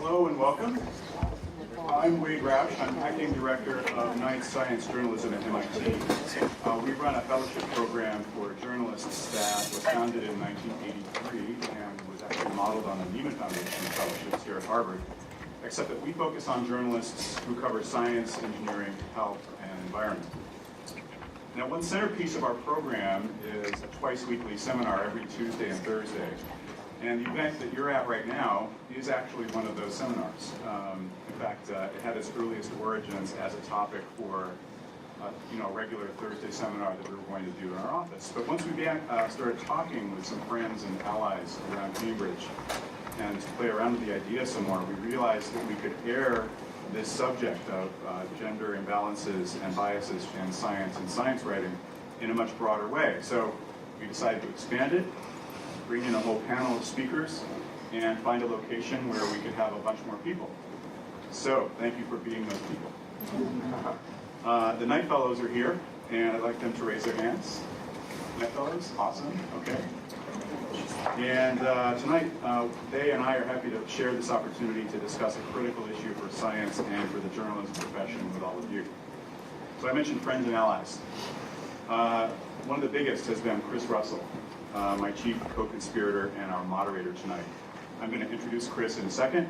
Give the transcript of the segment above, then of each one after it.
Hello and welcome. I'm Wade Roush. I'm Acting Director of Ninth Science Journalism at MIT. We run a fellowship program for journalists that was founded in 1983 and was actually modeled on the Nieman Foundation fellowships here at Harvard, except that we focus on journalists who cover science, engineering, health, and environment. Now, one centerpiece of our program is a twice-weekly seminar every Tuesday and Thursday. And the event that you're at right now is actually one of those seminars. In fact, it had its earliest origins as a topic for a regular Thursday seminar that we were going to do in our office. But once we started talking with some friends and allies around Cambridge and to play around with the idea some more, we realized that we could air this subject of gender imbalances and biases in science and science writing in a much broader way. So we decided to expand it, bring in a whole panel of speakers, and find a location where we could have a bunch more people. So, thank you for being those people. The Knight Fellows are here, and I'd like them to raise their hands. Knight Fellows, awesome, okay. And tonight, they and I are happy to share this opportunity to discuss a critical issue for science and for the journalism profession with all of you. So I mentioned friends and allies. One of the biggest has been Chris Russell, my chief co-conspirator and our moderator tonight. I'm going to introduce Chris in a second,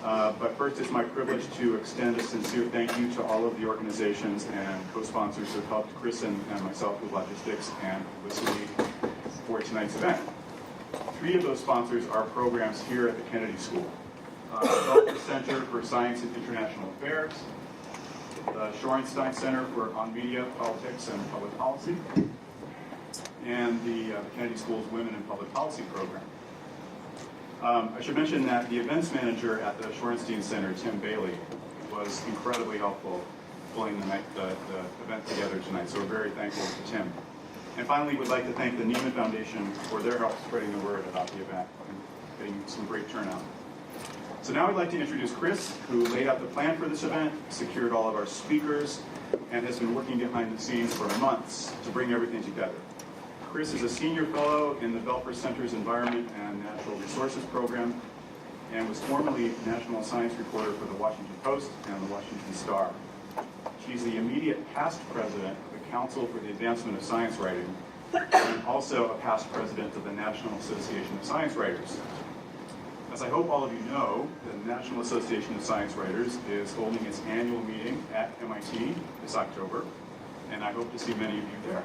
but first it's my privilege to extend a sincere thank you to all of the organizations and co-sponsors who have helped Chris and myself with logistics and publicity for tonight's event. 3 of those sponsors are programs here at the Kennedy School. The Belfer Center for Science and International Affairs, the Shorenstein Center for On Media, Politics, and Public Policy, and the Kennedy School's Women in Public Policy program. I should mention that the events manager at the Shorenstein Center, Tim Bailey, was incredibly helpful pulling the event together tonight, so we're very thankful to Tim. And finally, we'd like to thank the Nieman Foundation for their help spreading the word about the event and getting some great turnout. So now I'd like to introduce Chris, who laid out the plan for this event, secured all of our speakers, and has been working behind the scenes for months to bring everything together. Chris is a senior fellow in the Belfer Center's Environment and Natural Resources program and was formerly national science reporter for the Washington Post and the Washington Star. She's the immediate past president of the Council for the Advancement of Science Writing and also a past president of the National Association of Science Writers. As I hope all of you know, the National Association of Science Writers is holding its annual meeting at MIT this October, and I hope to see many of you there,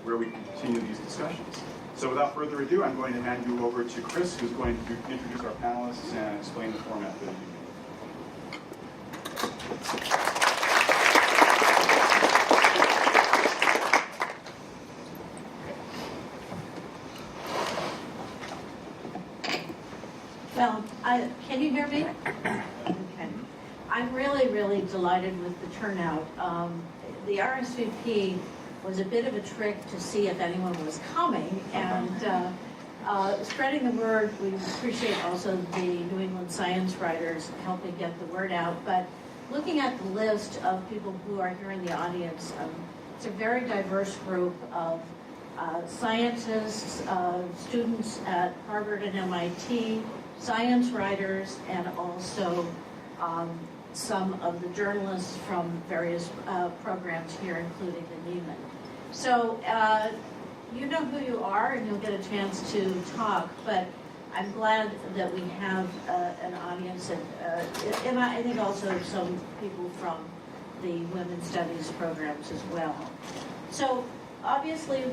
where we can continue these discussions. So without further ado, I'm going to hand you over to Chris, who's going to introduce our panelists and explain the format for the evening. Well, can you hear me? Okay. I'm really delighted with the turnout. The RSVP was a bit of a trick to see if anyone was coming, and spreading the word. We appreciate also the New England science writers helping get the word out, but looking at the list of people who are here in the audience, it's a very diverse group of scientists, students at Harvard and MIT, science writers, and also some of the journalists from various programs here, including the Nieman. So you know who you are, and you'll get a chance to talk, but I'm glad that we have an audience, and I think also some people from the Women's Studies programs as well. So obviously,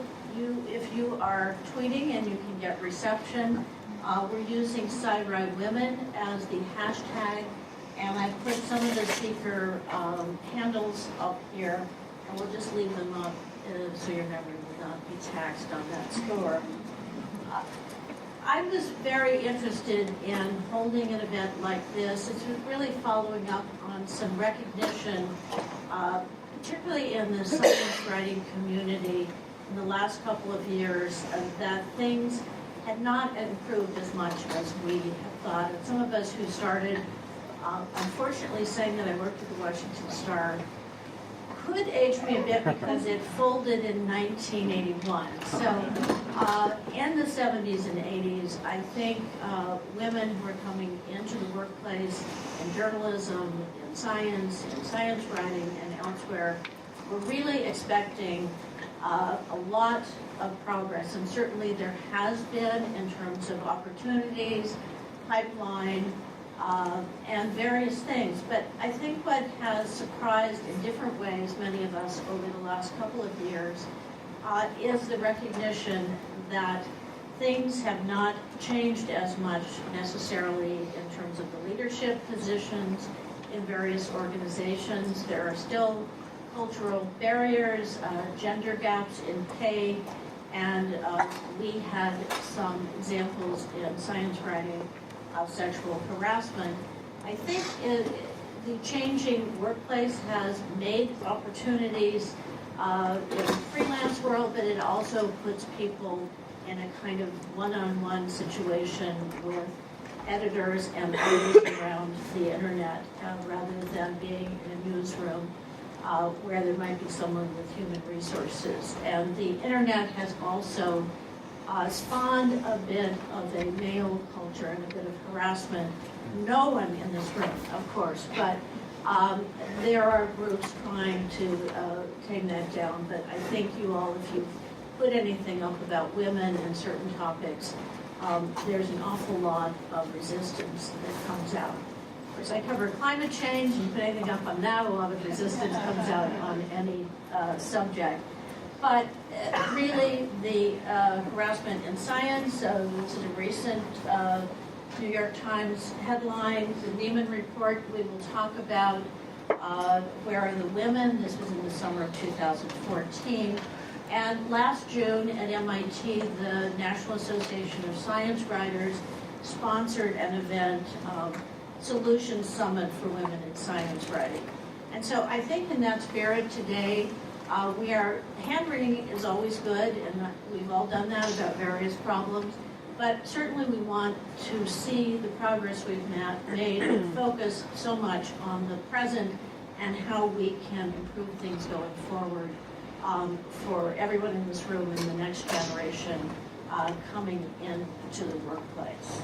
if you are tweeting and you can get reception, we're using SciWriteWomen as the hashtag, and I put some of the speaker handles up here, and we'll just leave them up so you're never will not be taxed on that score. I was very interested in holding an event like this. It's really following up on some recognition, particularly in the science writing community in the last couple of years, that things had not improved as much as we had thought. And some of us who started, unfortunately saying that I worked at the Washington Star, could age me a bit because it folded in 1981. So in the 70s and 80s, I think women who were coming into the workplace in journalism, in science writing, and elsewhere were really expecting a lot of progress. And certainly there has been in terms of opportunities, pipeline, and various things. But I think what has surprised in different ways many of us over the last couple of years is the recognition that things have not changed as much necessarily in terms of the leadership positions in various organizations. There are still cultural barriers, gender gaps in pay, and we had some examples in science writing of sexual harassment. I think the changing workplace has made opportunities in the freelance world, but it also puts people in a kind of one-on-one situation with editors and others around the internet, rather than being in a newsroom where there might be someone with human resources. And the internet has also spawned a bit of a male culture and a bit of harassment. No one in this room, of course, but there are groups trying to tame that down. But I think you all, if you put anything up about women and certain topics, there's an awful lot of resistance that comes out. Of course, I cover climate change, and put anything up on that, a lot of resistance comes out on any subject. But really, the harassment in science, this is a recent New York Times headline, the Nieman report we will talk about. Where are the women? This was in the summer of 2014. And last June at MIT, the National Association of Science Writers sponsored an event, Solutions Summit for Women in Science Writing. And so I think in that spirit today, handwriting is always good, and we've all done that about various problems, but certainly we want to see the progress we've made and focus so much on the present and how we can improve things going forward for everyone in this room and the next generation coming into the workplace.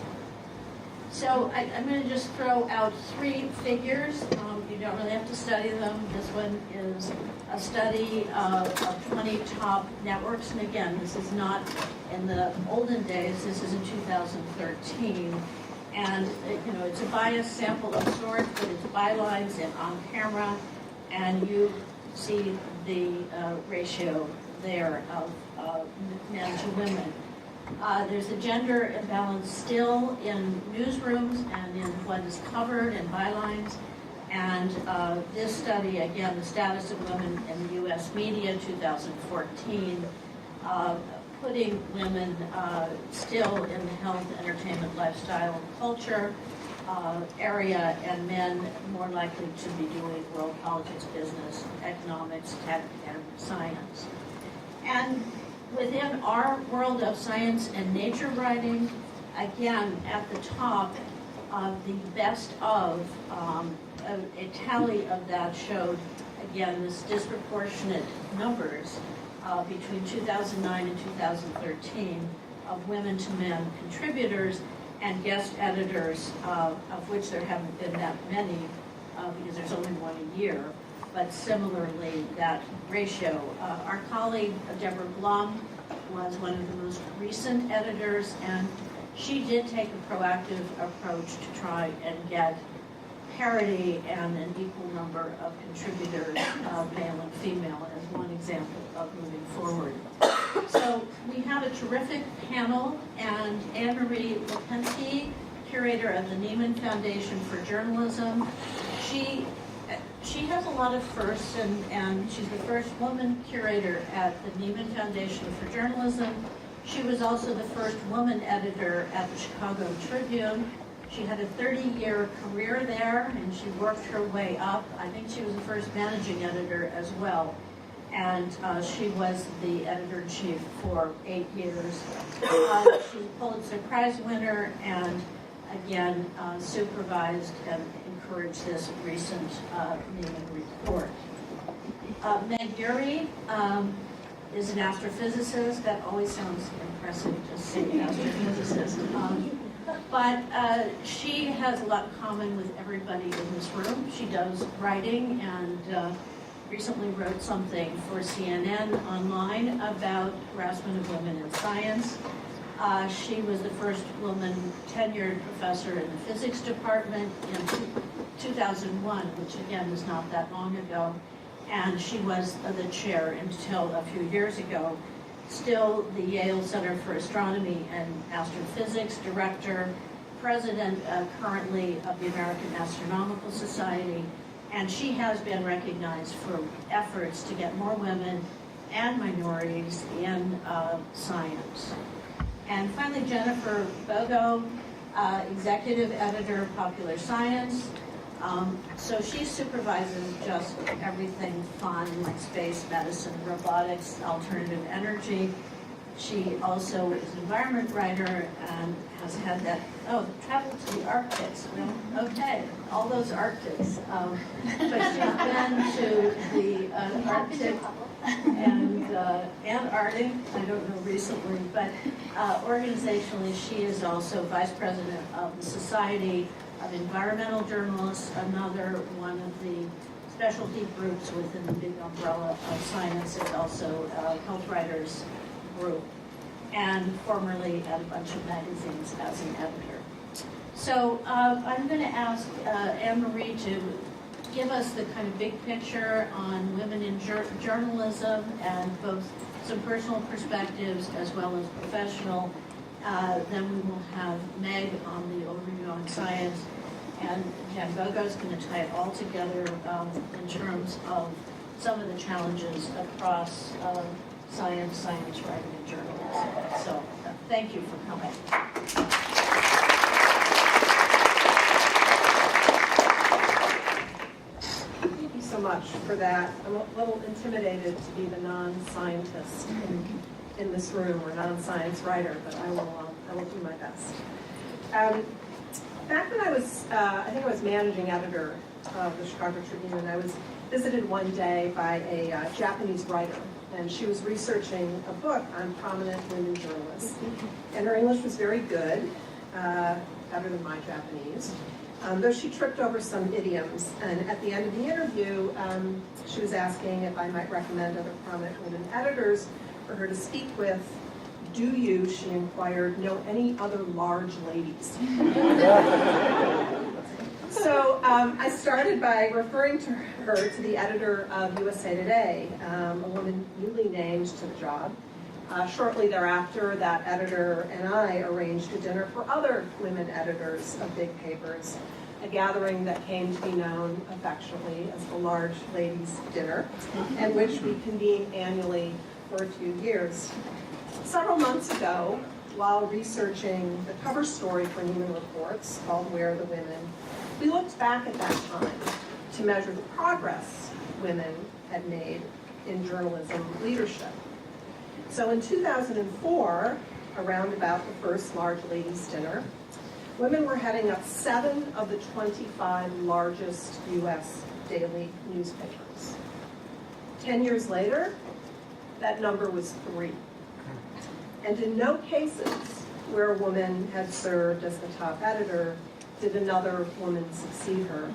So I'm going to just throw out three figures. You don't really have to study them. This one is a study of 20 top networks. And again, this is not in the olden days. This is in 2013. And it's a biased sample of sorts, but it's bylines and on camera. And you see the ratio there of men to women. There's a gender imbalance still in newsrooms and in what is covered in bylines. And this study, again, the status of women in the U.S. media, 2014, putting women still in the health, entertainment, lifestyle, and culture area, and men more likely to be doing world politics, business, economics, tech, and science. And within our world of science and nature writing, again, at the top of the best of, a tally of that showed, again, this disproportionate numbers between 2009 and 2013 of women to men contributors and guest editors, of which there haven't been that many because there's only one a year. But similarly, that ratio. Our colleague, Deborah Blum, was one of the most recent editors, and she did take a proactive approach to try and get parity and an equal number of contributors, male and female, as one example of moving forward. So we have a terrific panel, and Anne-Marie Lipinski, curator of the Nieman Foundation for Journalism, she has a lot of firsts, and she's the first woman curator at the Nieman Foundation for Journalism. She was also the first woman editor at the Chicago Tribune. She had a 30-year career there, and she worked her way up. I think she was the first managing editor as well. And she was the editor-in-chief for 8 years. She's a Pulitzer Prize winner, and again, supervised and encouraged this recent Nieman report. Meg Urry is an astrophysicist. That always sounds impressive to say astrophysicist. But she has a lot in common with everybody in this room. She does writing and recently wrote something for CNN online about harassment of women in science. She was the first woman tenured professor in the physics department in 2001, which again is not that long ago. And she was the chair until a few years ago. Still the Yale Center for Astronomy and Astrophysics director, president currently of the American Astronomical Society, and she has been recognized for efforts to get more women and minorities in science. And finally, Jennifer Bogo, executive editor of Popular Science. So she supervises just everything fun like space, medicine, robotics, alternative energy. She also is an environment writer and has had that, travel to the Arctics. Well, okay, all those Arctics. But she's been to the Arctic and Arctic, I don't know recently, but organizationally she is also vice president of the Society of Environmental Journalists, another one of the specialty groups within the big umbrella of science, and also a health writers group, and formerly at a bunch of magazines as an editor. So I'm going to ask Anne-Marie to give us the kind of big picture on women in journalism and both some personal perspectives as well as professional. Then we will have Meg on the overview on science, and Jen Bogo's going to tie it all together in terms of some of the challenges across science writing, and journalism. So thank you for coming. Thank you so much for that. I'm a little intimidated to be the non-scientist in this room, or non-science writer, but I will do my best. Back when I was, I think I was managing editor of the Chicago Tribune, I was visited one day by a Japanese writer, and she was researching a book on prominent women journalists. And her English was very good, better than my Japanese, though she tripped over some idioms. And at the end of the interview, she was asking if I might recommend other prominent women editors for her to speak with. Do you, she inquired, know any other large ladies? So I started by referring to her to the editor of USA Today, a woman newly named to the job. Shortly thereafter, that editor and I arranged a dinner for other women editors of big papers, a gathering that came to be known affectionately as the Large Ladies Dinner, and which we convene annually for 2 years. Several months ago, while researching the cover story for Nieman Reports called Where Are the Women, we looked back at that time to measure the progress women had made in journalism leadership. So in 2004, around about the first Large Ladies Dinner, women were heading up 7 of the 25 largest U.S. daily newspapers. 10 years later, that number was 3. And in no cases where a woman had served as the top editor did another woman succeed her.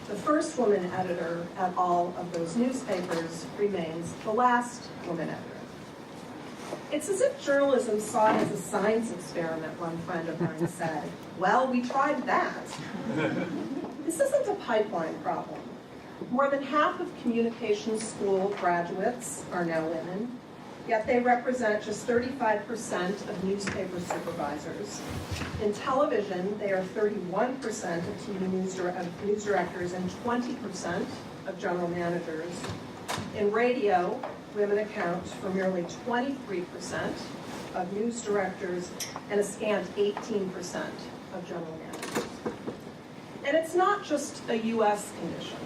The first woman editor at all of those newspapers remains the last woman editor. It's as if journalism saw it as a science experiment, one friend of mine said. Well, we tried that. This isn't a pipeline problem. More than half of communications school graduates are now women, yet they represent just 35% of newspaper supervisors. In television, they are 31% of TV news directors and 20% of general managers. In radio, women account for merely 23% of news directors and a scant 18% of general managers. And it's not just a US condition.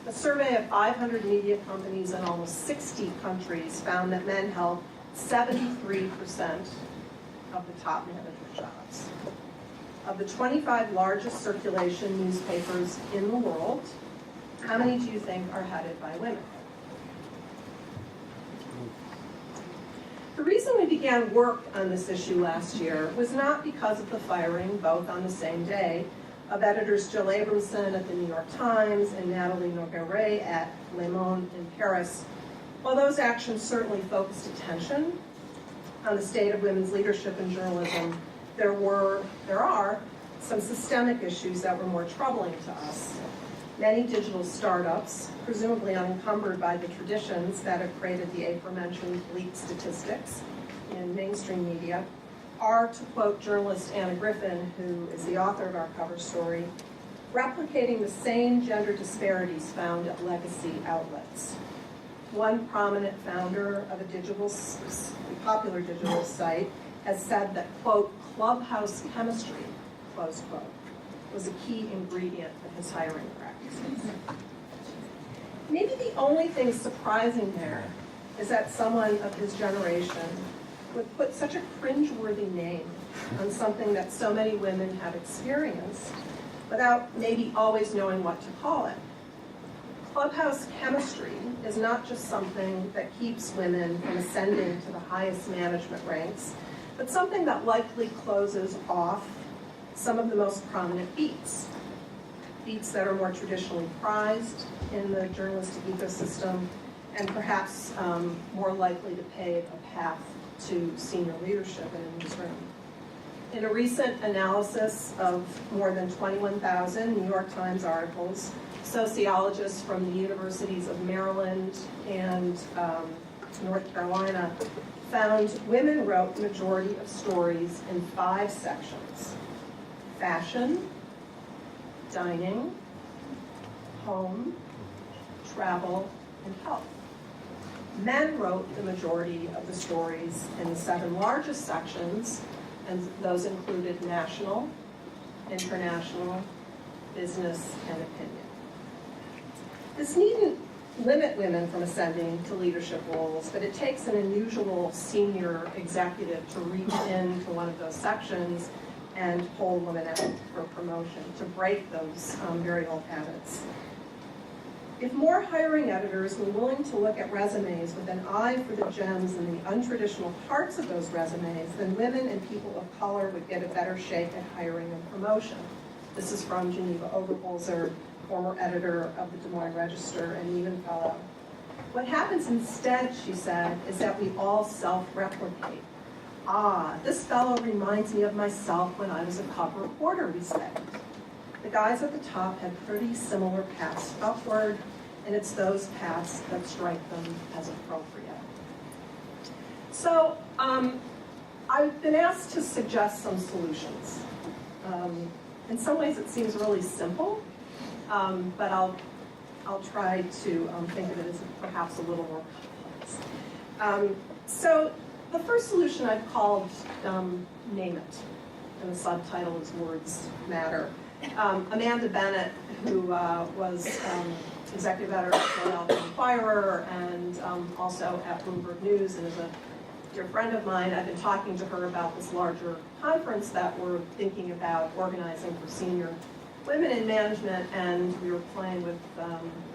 A survey of 500 media companies in almost 60 countries found that men held 73% of the top manager jobs. Of the 25 largest circulation newspapers in the world, how many do you think are headed by women? began work on this issue last year was not because of the firing, both on the same day, of editors Jill Abramson at the New York Times and Nathalie Nogueret at Le Monde in Paris. While those actions certainly focused attention on the state of women's leadership in journalism, there are some systemic issues that were more troubling to us. Many digital startups, presumably unencumbered by the traditions that have created the aforementioned bleak statistics in mainstream media, are, to quote journalist Anna Griffin, who is the author of our cover story, replicating the same gender disparities found at legacy outlets. One prominent founder of a popular digital site has said that, quote, clubhouse chemistry, close quote, was a key ingredient of his hiring practices. Maybe the only thing surprising there is that someone of his generation would put such a cringeworthy name on something that so many women have experienced without maybe always knowing what to call it. Clubhouse chemistry is not just something that keeps women from ascending to the highest management ranks, but something that likely closes off some of the most prominent beats that are more traditionally prized in the journalistic ecosystem and perhaps more likely to pave a path to senior leadership in a newsroom. In a recent analysis of more than 21,000 New York Times articles, sociologists from the universities of Maryland and North Carolina found women wrote the majority of stories in 5 sections: fashion, dining, home, travel, and health. Men wrote the majority of the stories in the 7 largest sections, and those included national, international, business, and opinion. This needn't limit women from ascending to leadership roles, but it takes an unusual senior executive to reach into one of those sections and pull women out for promotion, to break those very old habits. If more hiring editors were willing to look at resumes with an eye for the gems and the untraditional parts of those resumes, then women and people of color would get a better shake at hiring and promotion. This is from Geneva Oberholzer, former editor of the Des Moines Register and Nieman Fellow. What happens instead, she said, is that we all self-replicate. Ah, this fellow reminds me of myself when I was a cub reporter, we say. The guys at the top had pretty similar paths upward, and it's those paths that strike them as appropriate. So I've been asked to suggest some solutions. In some ways it seems really simple, but I'll try to think of it as perhaps a little more complex. So the first solution I've called Name It, and the subtitle is Words Matter. Amanda Bennett, who was executive editor of the Philadelphia Inquirer and also at Bloomberg News and is a dear friend of mine, I've been talking to her about this larger conference that we're thinking about organizing for senior women in management, and we were playing with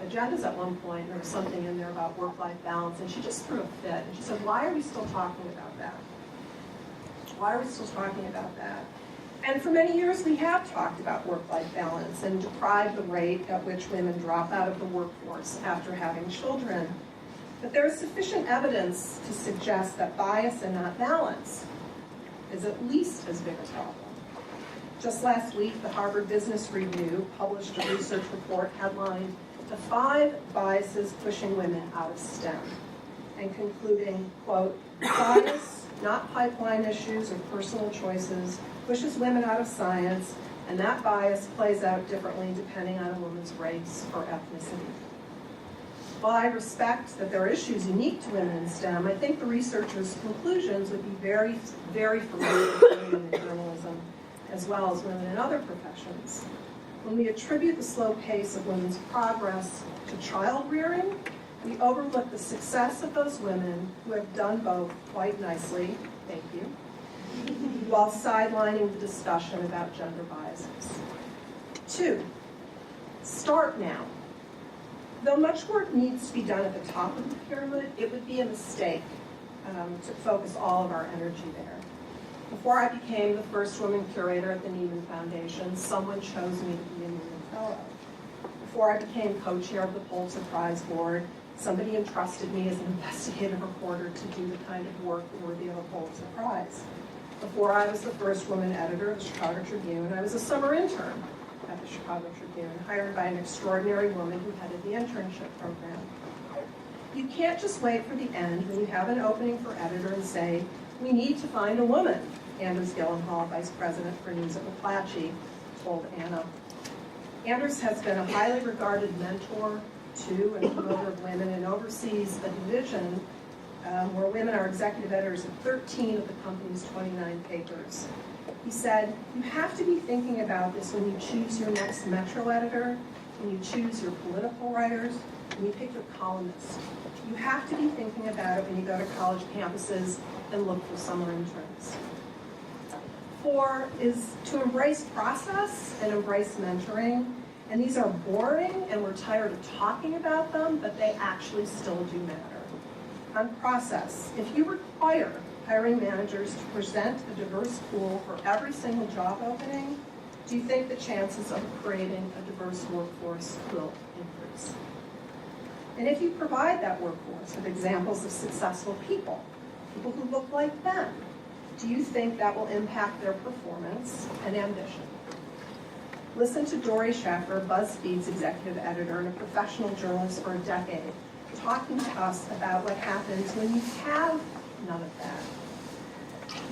agendas at one point, and there was something in there about work-life balance, and she just threw a fit, and she said, why are we still talking about that? Why are we still talking about that? And for many years, we have talked about work-life balance and decried the rate at which women drop out of the workforce after having children. But there is sufficient evidence to suggest that bias and not balance is at least as big a problem. Just last week, the Harvard Business Review published a research report headlined, "The 5 Biases Pushing Women Out of STEM," and concluding, quote, bias, not pipeline issues or personal choices, pushes women out of science, and that bias plays out differently depending on a woman's race or ethnicity. While I respect that there are issues unique to women in STEM, I think the researchers' conclusions would be very, very familiar with women in journalism, as well as women in other professions. When we attribute the slow pace of women's progress to child rearing, we overlook the success of those women who have done both quite nicely, thank you, while sidelining the discussion about gender biases. 2, start now. Though much work needs to be done at the top of the pyramid, it would be a mistake to focus all of our energy there. Before I became the first woman curator at the Nieman Foundation, someone chose me to be a Nieman Fellow. Before I became co-chair of the Pulitzer Prize Board, somebody entrusted me as an investigative reporter to do the kind of work worthy of a Pulitzer Prize. Before I was the first woman editor of the Chicago Tribune, I was a summer intern at the Chicago Tribune, hired by an extraordinary woman who headed the internship program. You can't just wait for the end when you have an opening for editor and say, we need to find a woman, Anders Gyllenhaal, vice president for News at McClatchy, told Anna. Anders has been a highly regarded mentor to and promoter of women and oversees a division where women are executive editors of 13 of the company's 29 papers. He said, you have to be thinking about this when you choose your next Metro editor, when you choose your political writers, when you pick your columnists. You have to be thinking about it when you go to college campuses and look for summer interns. 4 is to embrace process and embrace mentoring. And these are boring and we're tired of talking about them, but they actually still do matter. On process, if you require hiring managers to present a diverse pool for every single job opening, do you think the chances of creating a diverse workforce will increase? And if you provide that workforce with examples of successful people who look like them, do you think that will impact their performance and ambition? Listen to Dory Schaffer, BuzzFeed's executive editor and a professional journalist for a decade, talking to us about what happens when you have none of that.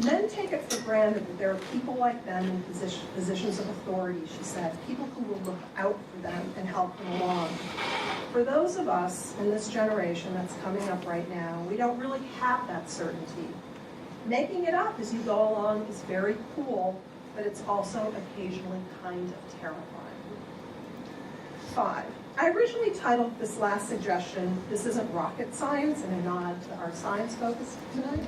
Men take it for granted that there are people like them in positions of authority, she said, people who will look out for them and help them along. For those of us in this generation that's coming up right now, we don't really have that certainty. Making it up as you go along is very cool, but it's also occasionally kind of terrifying. 5. I originally titled this last suggestion, This Isn't Rocket Science, in a nod to our science focus tonight.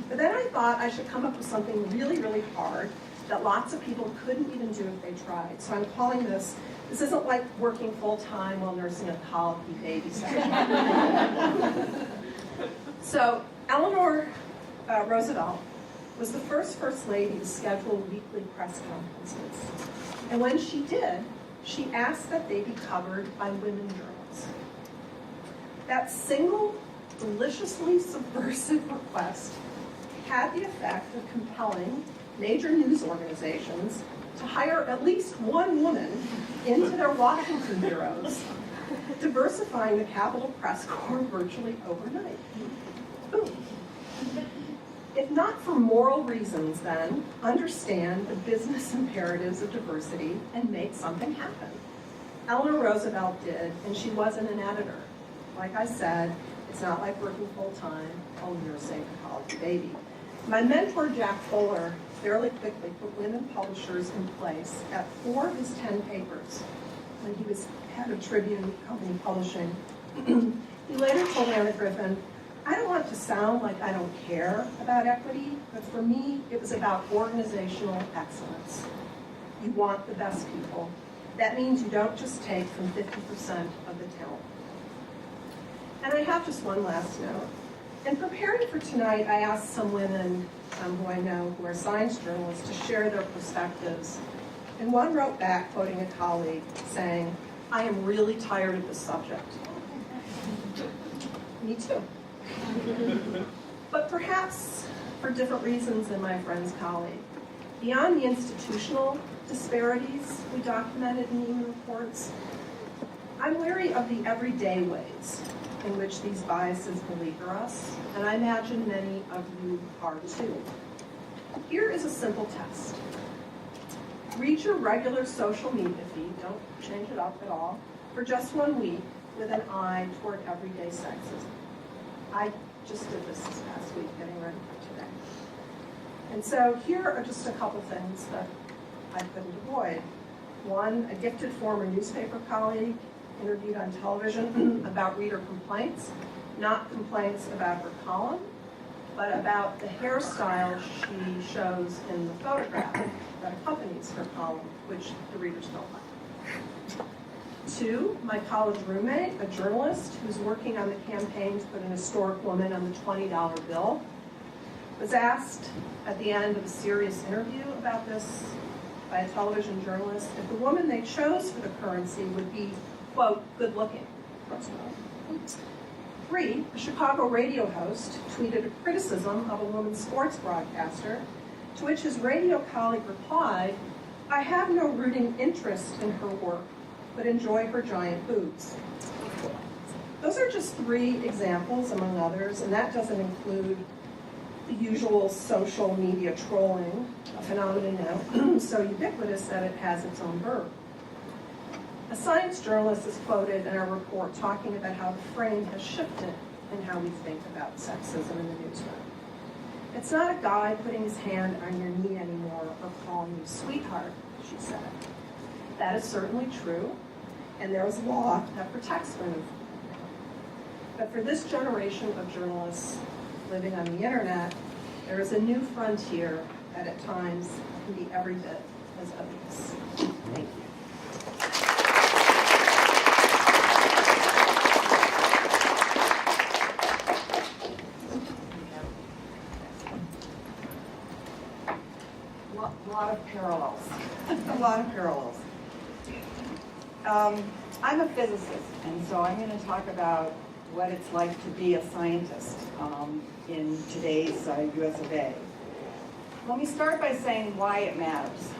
But then I thought I should come up with something really, really hard that lots of people couldn't even do if they tried. So I'm calling this isn't like working full-time while nursing a colicky baby section. So Eleanor Roosevelt was the first lady to schedule weekly press conferences. And when she did, she asked that they be covered by women journalists. That single, deliciously subversive request had the effect of compelling major news organizations to hire at least one woman into their Washington bureaus, diversifying the Capitol Press Corps virtually overnight. Boom. If not for moral reasons, then, understand the business imperatives of diversity and make something happen. Eleanor Roosevelt did, and she wasn't an editor. Like I said, it's not like working full-time while nursing a college baby. My mentor, Jack Fuller, fairly quickly put women publishers in place at 4 of his 10 papers when he was head of Tribune Company Publishing. He later told Anna Griffin, I don't want to sound like I don't care about equity, but for me, it was about organizational excellence. You want the best people. That means you don't just take from 50% of the talent. And I have just one last note. In preparing for tonight, I asked some women who I know who are science journalists to share their perspectives. And one wrote back, quoting a colleague, saying, I am really tired of this subject. Me too. But perhaps for different reasons than my friend's colleague. Beyond the institutional disparities we documented in Nieman reports, I'm wary of the everyday ways in which these biases beleaguer us, and I imagine many of you are too. Here is a simple test. Read your regular social media feed, don't change it up at all, for just 1 week with an eye toward everyday sexism. I just did this past week, getting ready for today. And so here are just a couple things that I couldn't avoid. One, a gifted former newspaper colleague interviewed on television about reader complaints, not complaints about her column, but about the hairstyle she shows in the photograph that accompanies her column, which the readers don't like. 2, my college roommate, a journalist who's working on the campaign to put an historic woman on the $20 bill, was asked at the end of a serious interview about this by a television journalist if the woman they chose for the currency would be, quote, good looking. 3, a Chicago radio host tweeted a criticism of a woman sports broadcaster, to which his radio colleague replied, I have no rooting interest in her work, but enjoy her giant boobs. Those are just 3 examples among others, and that doesn't include the usual social media trolling, a phenomenon now so ubiquitous that it has its own verb. A science journalist is quoted in our report talking about how the frame has shifted in how we think about sexism in the newsroom. It's not a guy putting his hand on your knee anymore or calling you sweetheart, she said. That is certainly true, and there is law that protects women. But for this generation of journalists living on the internet, there is a new frontier that at times can be every bit as obvious. Thank you. A lot of parallels. A lot of parallels. I'm a physicist, and so I'm going to talk about what it's like to be a scientist in today's US of A. Let me start by saying why it matters.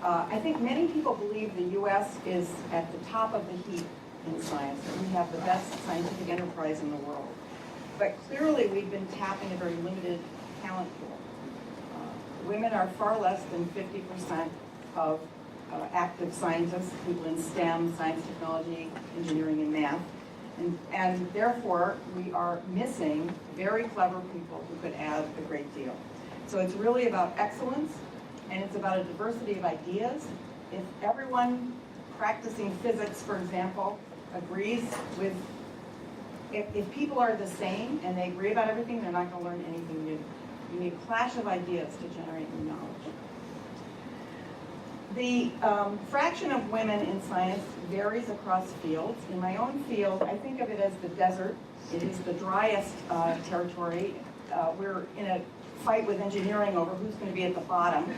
I think many people believe the US is at the top of the heap in science, that we have the best scientific enterprise in the world. But clearly we've been tapping a very limited talent pool. Women are far less than 50% of active scientists, people in STEM, science, technology, engineering, and math. And therefore, we are missing very clever people who could add a great deal. So it's really about excellence, and it's about a diversity of ideas. If everyone practicing physics, for example, agrees with, if people are the same and they agree about everything, they're not going to learn anything new. You need a clash of ideas to generate new knowledge. The fraction of women in science varies across fields. In my own field, I think of it as the desert. It is the driest territory. We're in a fight with engineering over who's going to be at the bottom.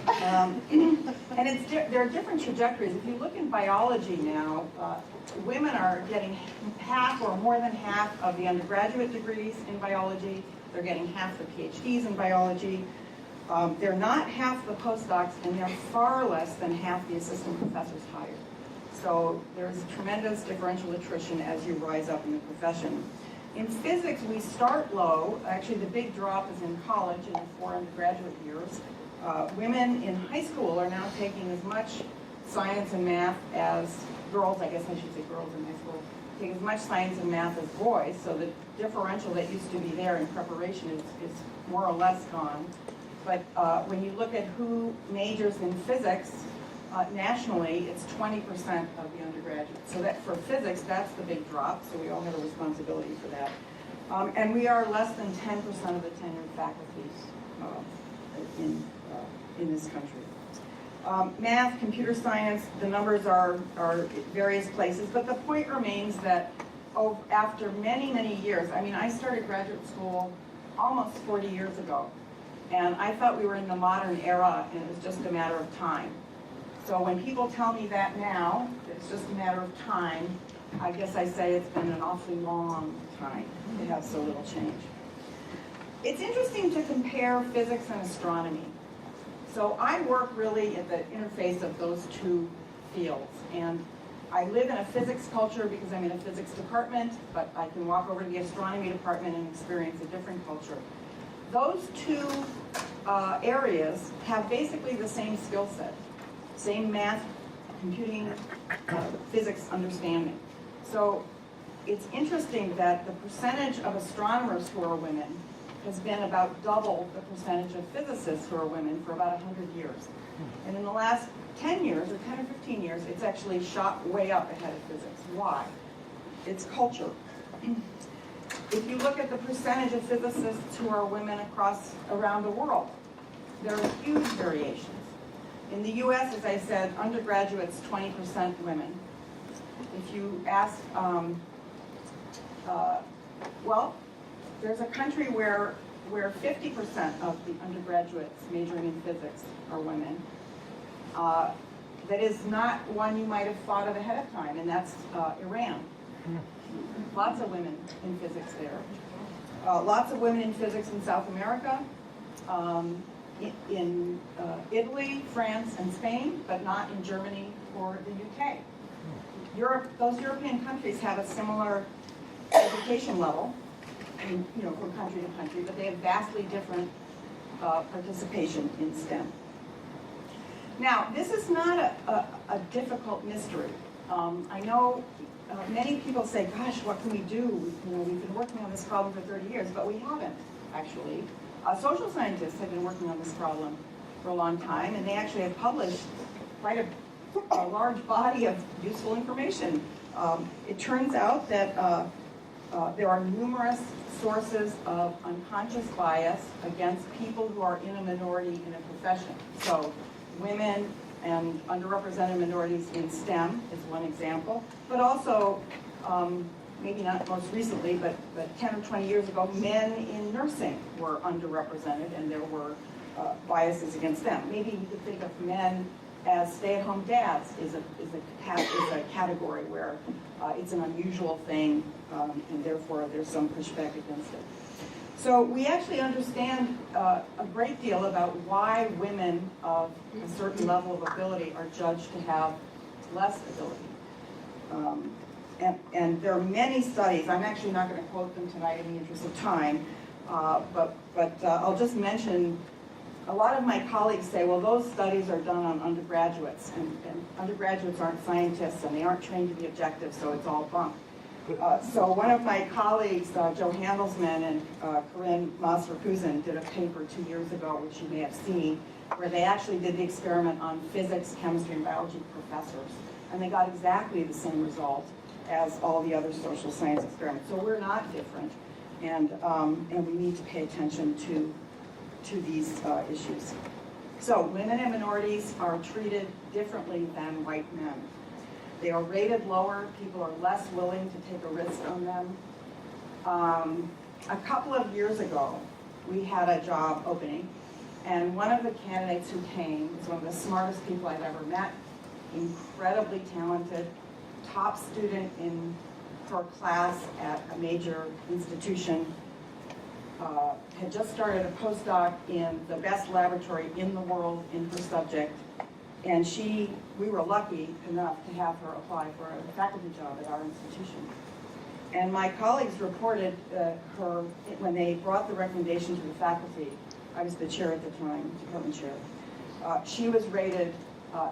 And there are different trajectories. If you look in biology now, women are getting half or more than half of the undergraduate degrees in biology. They're getting half the PhDs in biology. They're not half the postdocs, and they're far less than half the assistant professors hired. So there's tremendous differential attrition as you rise up in the profession. In physics, we start low. Actually, the big drop is in college in the 4 undergraduate years. Women in high school are now taking as much science and math as girls, I guess I should say girls in high school, take as much science and math as boys, so the differential that used to be there in preparation is more or less gone. But when you look at who majors in physics, nationally, it's 20% of the undergraduates. So that for physics, that's the big drop, so we all have a responsibility for that. And we are less than 10% of the tenured faculty in this country. Math, computer science, the numbers are various places, but the point remains that after many, many years, I mean, I started graduate school almost 40 years ago, and I thought we were in the modern era, and it was just a matter of time. So when people tell me that now, it's just a matter of time, I guess I say it's been an awfully long time to have so little change. It's interesting to compare physics and astronomy. So I work really at the interface of those two fields, and I live in a physics culture because I'm in a physics department, but I can walk over to the astronomy department and experience a different culture. Those two areas have basically the same skill set, same math, computing, physics understanding. So it's interesting that the percentage of astronomers who are women has been about double the percentage of physicists who are women for about 100 years. And in the last 10 years, or 10 or 15 years, it's actually shot way up ahead of physics. Why? It's culture. If you look at the percentage of physicists who are women around the world, there are huge variations. In the US, as I said, undergraduates, 20% women. If you ask, well, there's a country where 50% of the undergraduates majoring in physics are women. That is not one you might have thought of ahead of time, and that's Iran. Lots of women in physics there. Lots of women in physics in South America, in Italy, France, and Spain, but not in Germany or the UK. Those European countries have a similar education level, from country to country, but they have vastly different participation in STEM. Now, this is not a difficult mystery. I know many people say, gosh, what can we do? We've been working on this problem for 30 years, but we haven't, actually. Social scientists have been working on this problem for a long time, and they actually have published quite a large body of useful information. It turns out that there are numerous sources of unconscious bias against people who are in a minority in a profession. So women and underrepresented minorities in STEM is one example, but also, maybe not most recently, but 10 or 20 years ago, men in nursing were underrepresented, and there were biases against them. Maybe you could think of men as stay-at-home dads is a category where it's an unusual thing, and therefore there's some pushback against it. So we actually understand a great deal about why women of a certain level of ability are judged to have less ability. And there are many studies. I'm actually not going to quote them tonight in the interest of time, but I'll just mention a lot of my colleagues say, well, those studies are done on undergraduates, and undergraduates aren't scientists, and they aren't trained to be objective, so it's all bunk. So one of my colleagues, Joe Handelsman and Corinne Masser-Kusin, did a paper 2 years ago, which you may have seen, where they actually did the experiment on physics, chemistry, and biology professors. And they got exactly the same result as all the other social science experiments. So we're not different, and we need to pay attention to these issues. So women and minorities are treated differently than white men. They are rated lower. People are less willing to take a risk on them. A couple of years ago, we had a job opening, and one of the candidates who came was one of the smartest people I've ever met, incredibly talented, top student in her class at a major institution, had just started a postdoc in the best laboratory in the world in her subject, and we were lucky enough to have her apply for a faculty job at our institution. And my colleagues reported her, when they brought the recommendation to the faculty, I was the chair at the time, department chair, she was rated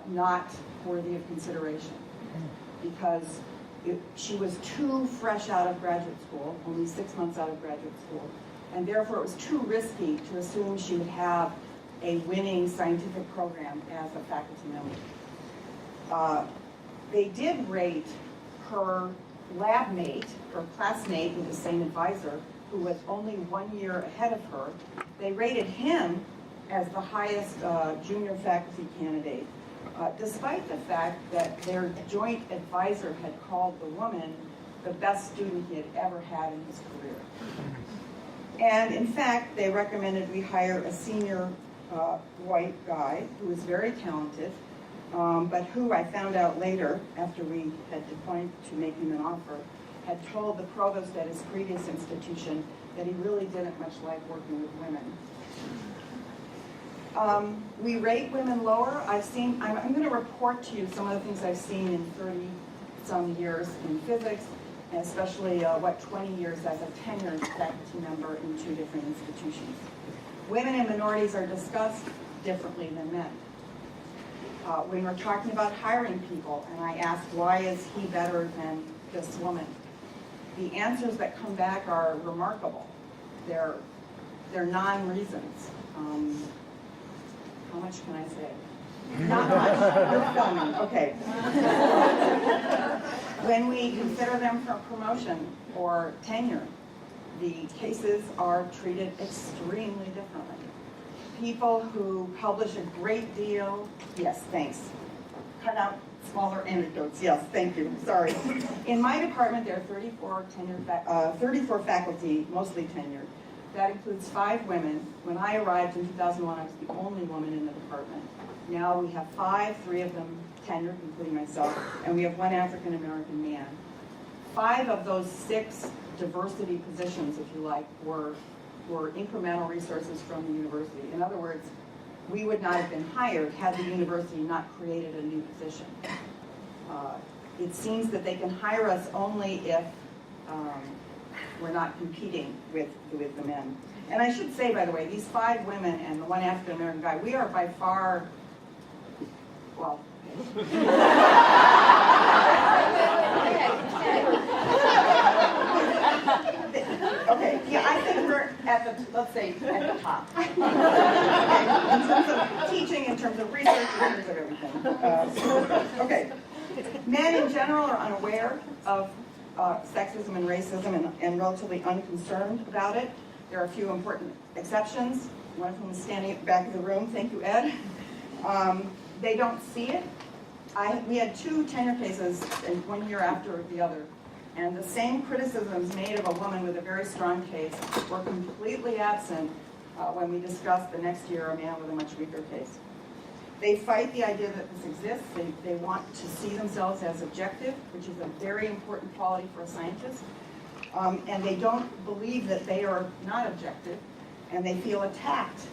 not worthy of consideration because she was too fresh out of graduate school, only 6 months out of graduate school, and therefore it was too risky to assume she would have a winning scientific program as a faculty member. They did rate her lab mate, her classmate with the same advisor, who was only 1 year ahead of her. They rated him as the highest junior faculty candidate, despite the fact that their joint advisor had called the woman the best student he had ever had in his career. And in fact, they recommended we hire a senior white guy who was very talented, but who I found out later, after we had declined to make him an offer, had told the provost at his previous institution that he really didn't much like working with women. We rate women lower. I'm going to report to you some of the things I've seen in 30-some years in physics, and especially 20 years as a tenured faculty member in 2 different institutions. Women and minorities are discussed differently than men. When we're talking about hiring people, and I ask, why is he better than this woman? The answers that come back are remarkable. They're non-reasons. How much can I say? Not much. You're filming. Okay. When we consider them for promotion or tenure, the cases are treated extremely differently. people who publish a great deal. Yes, thanks. Cut out smaller anecdotes. Yes, thank you. Sorry. In my department, there are 34 faculty, mostly tenured. That includes 5 women. When I arrived in 2001, I was the only woman in the department. Now we have 5, 3 of them tenured, including myself, and we have 1 African-American man. 5 of those 6 diversity positions, if you like, were incremental resources from the university. In other words, we would not have been hired had the university not created a new position. It seems that they can hire us only if we're not competing with the men. And I should say, by the way, these 5 women and the 1 African-American guy, we are by far, well, okay, yeah, I think we're at the, let's say, at the top. Okay. In terms of teaching, in terms of research, in terms of everything. Okay. Men in general are unaware of sexism and racism and relatively unconcerned about it. There are a few important exceptions, one of whom is standing at the back of the room. Thank you, Ed. They don't see it. We had 2 tenure cases, and 1 year after the other. And the same criticisms made of a woman with a very strong case were completely absent when we discussed the next year a man with a much weaker case. They fight the idea that this exists. They want to see themselves as objective, which is a very important quality for a scientist. And they don't believe that they are not objective, and they feel attacked.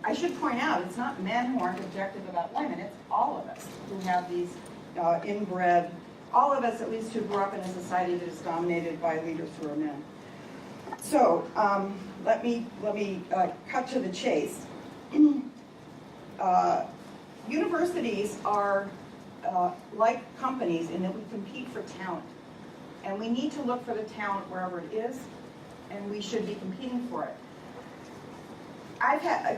I should point out, it's not men who aren't objective about women, it's all of us who have these inbred, all of us at least who grew up in a society that is dominated by leaders who are men. So let me cut to the chase. Universities are like companies in that we compete for talent. And we need to look for the talent wherever it is, and we should be competing for it.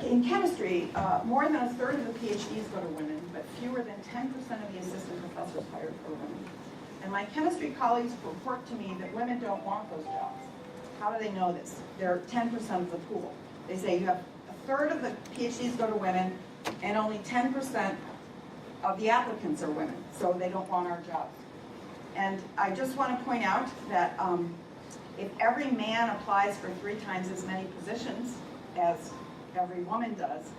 In chemistry, more than a third of the PhDs go to women, but fewer than 10% of the assistant professors hired are women. And my chemistry colleagues report to me that women don't want those jobs. How do they know this? They're 10% of the pool. They say you have a third of the PhDs go to women, and only 10% of the applicants are women, so they don't want our jobs. And I just want to point out that if every man applies for 3 times as many positions as every woman does,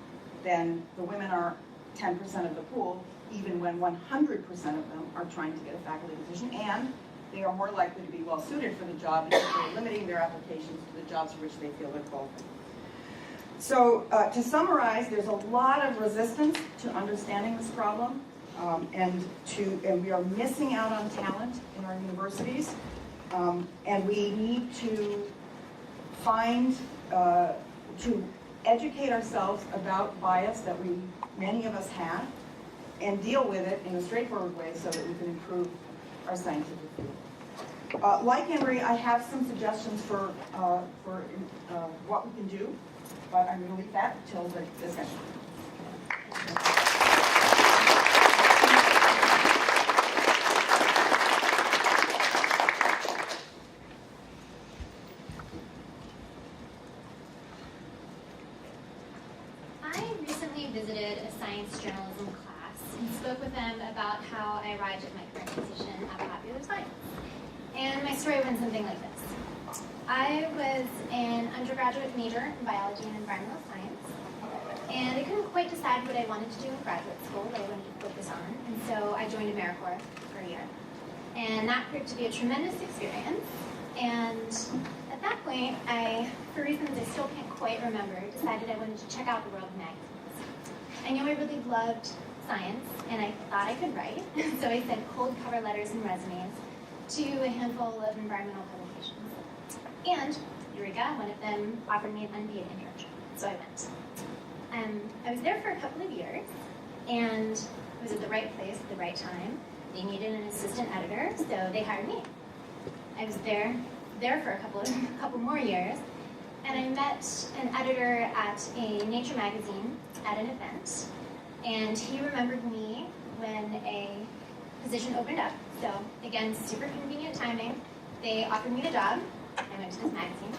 then the women are 10% of the pool, even when 100% of them are trying to get a faculty position, and they are more likely to be well suited for the job because they're limiting their applications to the jobs for which they feel they're qualified. So to summarize, there's a lot of resistance to understanding this problem, and we are missing out on talent in our universities, and we need to to educate ourselves about bias that many of us have, and deal with it in a straightforward way so that we can improve our scientific field. Like Urry, I have some suggestions for what we can do, but I'm going to leave that till the discussion. Visited a science journalism class and spoke with them about how I arrived at my current position at Popular Science. And my story went something like this. I was an undergraduate major in biology and environmental science, and I couldn't quite decide what I wanted to do in graduate school, what I wanted to focus on, and so I joined AmeriCorps for a year. And that proved to be a tremendous experience, and at that point, for reasons I still can't quite remember, decided I wanted to check out the world of magazines. I knew I really loved science, and I thought I could write, so I sent cold cover letters and resumes to a handful of environmental publications. And, Eureka, one of them offered me an unpaid internship, so I went. I was there for a couple of years, and I was at the right place at the right time. They needed an assistant editor, so they hired me. I was there for a couple more years, and I met an editor at a nature magazine at an event, and he remembered me when a position opened up. So again, super convenient timing. They offered me the job. I went to this magazine.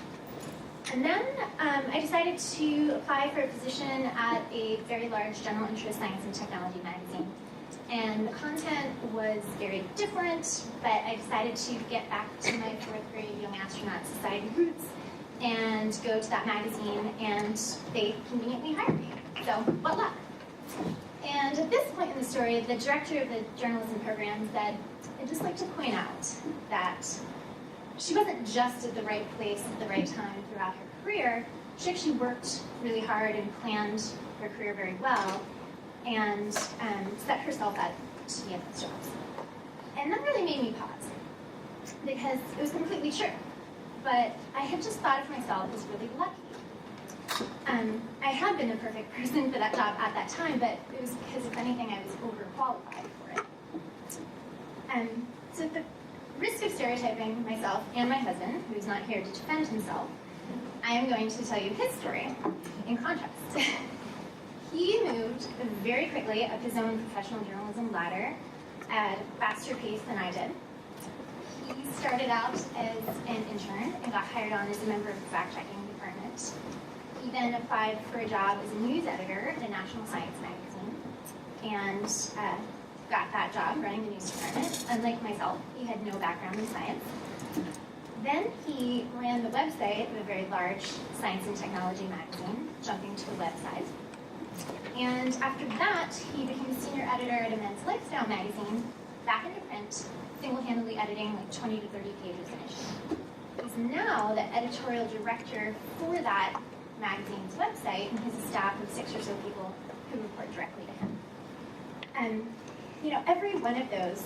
And And then I decided to apply for a position at a very large general interest science and technology magazine. And the content was very different, but I decided to get back to my 4th grade Young Astronaut Society roots and go to that magazine, and they conveniently hired me. So, what luck. And at this point in the story, the director of the journalism program said, I'd just like to point out that she wasn't just at the right place at the right time throughout her career. She actually worked really hard and planned her career very well, and set herself up to be at those jobs. And that really made me pause, because it was completely true. But I had just thought of myself as really lucky. I had been the perfect person for that job at that time, but it was because, if anything, I was overqualified for it. So at the risk of stereotyping myself and my husband, who's not here to defend himself, I am going to tell you his story in contrast. He moved very quickly up his own professional journalism ladder at a faster pace than I did. He started out as an intern and got hired on as a member of the fact-checking department. He then applied for a job as a news editor at a national science magazine and got that job running the news department. Unlike myself, he had no background in science. Then he ran the website of a very large science and technology magazine, jumping to the website. And after that, he became senior editor at a men's lifestyle magazine, back into print, single-handedly editing like 20 to 30 pages an issue. He's now the editorial director for that magazine's website and has a staff of 6 or so people who report directly to him. And, every one of those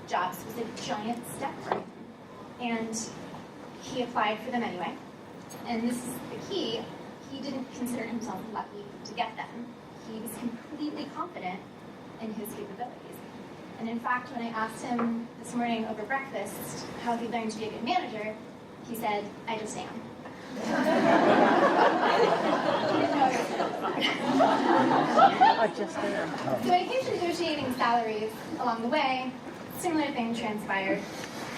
jobs was a giant step for him. And he applied for them anyway. And this is the key. He didn't consider himself lucky to get them. He was completely confident in his capabilities. And in fact, when I asked him this morning over breakfast how he learned to be a good manager, he said, I just am. He didn't know I was good. So I came to negotiating salaries along the way. Similar thing transpired.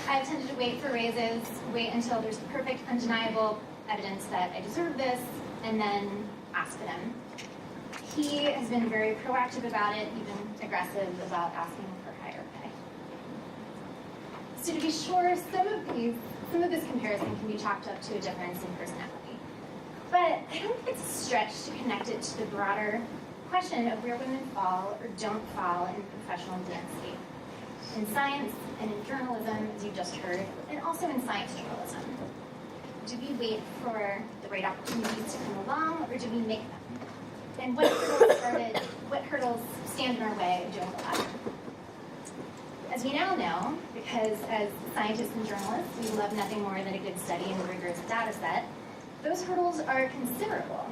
I tended to wait for raises, wait until there's perfect, undeniable evidence that I deserve this, and then ask for them. He has been very proactive about it, even aggressive about asking for higher pay. So to be sure, some of this comparison can be chalked up to a difference in personality. But I don't think it's a stretch to connect it to the broader question of where women fall or don't fall in the professional landscape. In science and in journalism, as you just heard, and also in science journalism. Do we wait for the right opportunities to come along, or do we make them? And what hurdles stand in our way of doing the latter? As we now know, because as scientists and journalists, we love nothing more than a good study and a rigorous data set, those hurdles are considerable.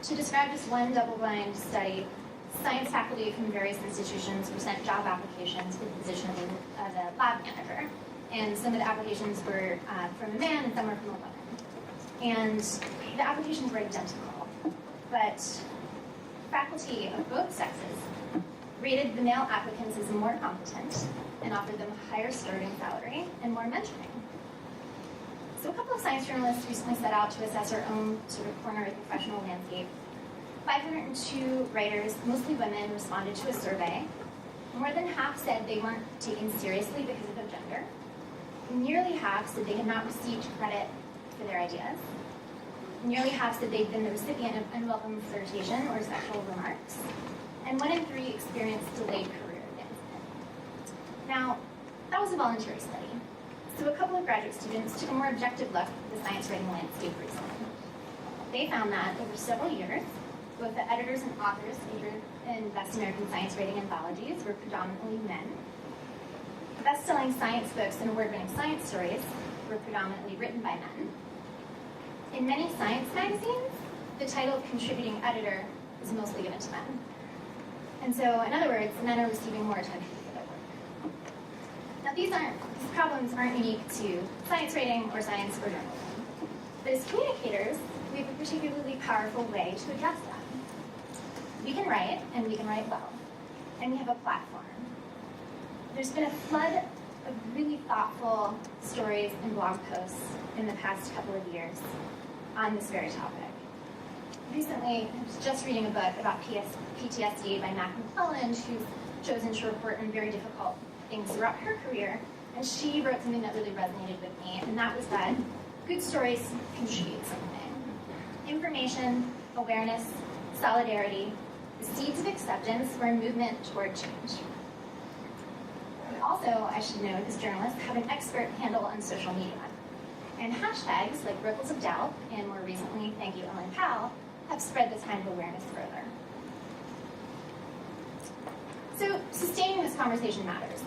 To describe just one double-blind study, science faculty from various institutions were sent job applications for the position of a lab manager. And some of the applications were from a man and some were from a woman. And the applications were identical. But faculty of both sexes rated the male applicants as more competent and offered them a higher starting salary and more mentoring. So a couple of science journalists recently set out to assess our own sort of corner of the professional landscape. 502 writers, mostly women, responded to a survey. More than half said they weren't taken seriously because of their gender. Nearly half said they had not received credit for their ideas. Nearly half said they'd been the recipient of unwelcome flirtation or sexual remarks. And 1 in 3 experienced delayed career advancement. Now, that was a voluntary study. So a couple of graduate students took a more objective look at the science writing landscape recently. They found that over several years, both the editors and authors featured in Best American Science Writing anthologies were predominantly men. The best-selling science books and award-winning science stories were predominantly written by men. In many science magazines, the title of contributing editor is mostly given to men. And so, in other words, men are receiving more attention for their work. Now, these problems aren't unique to science writing or science or journalism. But as communicators, we have a particularly powerful way to address them. We can write, and we can write well. And we have a platform. There's been a flood of really thoughtful stories and blog posts in the past couple of years on this very topic. Recently, I was just reading a book about PTSD by Mac McClelland, who's chosen to report on very difficult things throughout her career, and she wrote something that really resonated with me, and that was that good stories contribute something. Information, awareness, solidarity, the seeds of acceptance or a movement toward change. Also, I should note, as journalists, have an expert handle on social media. And hashtags like Ripples of Doubt, and more recently, Thank You Ellen Powell, have spread this kind of awareness further. So, sustaining this conversation matters.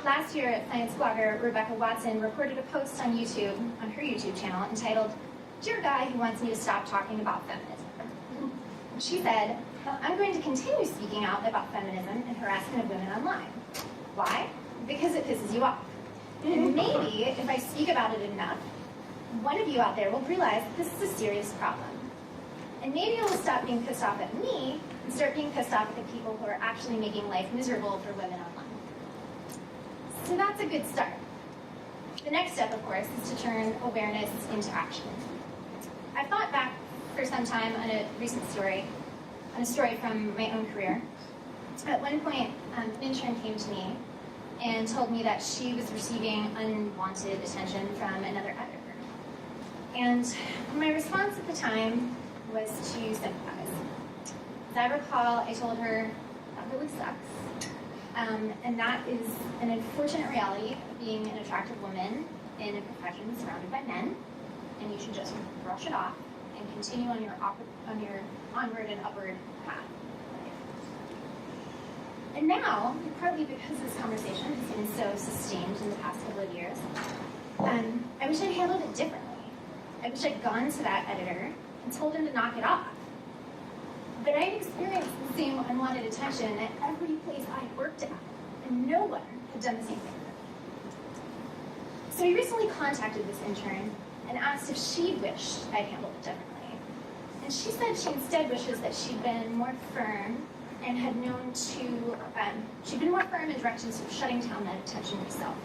Last year, science blogger Rebecca Watson reported a post on YouTube, on her YouTube channel, entitled, "Dear Guy Who Wants Me to Stop Talking About Feminism." She said, "I'm going to continue speaking out about feminism and harassment of women online. Why? Because it pisses you off. And maybe if I speak about it enough, one of you out there will realize that this is a serious problem. And maybe you'll stop being pissed off at me and start being pissed off at the people who are actually making life miserable for women online." So that's a good start. The next step, of course, is to turn awareness into action. I've thought back for some time on a recent story, on a story from my own career. At one point, an intern came to me and told me that she was receiving unwanted attention from another editor. And my response at the time was to sympathize. As I recall, I told her, that really sucks. And that is an unfortunate reality of being an attractive woman in a profession surrounded by men, and you should just brush it off and continue on your onward and upward path. And now, partly because this conversation has been so sustained in the past couple of years, I wish I'd handled it differently. I wish I'd gone to that editor and told him to knock it off. But I'd experienced the same unwanted attention at every place I worked at, and no one had done the same thing. So I recently contacted this intern and asked if she wished I'd handled it differently. And she said she instead wishes that she'd been more firm and had known to, she'd been more firm in directions of shutting down that attention herself.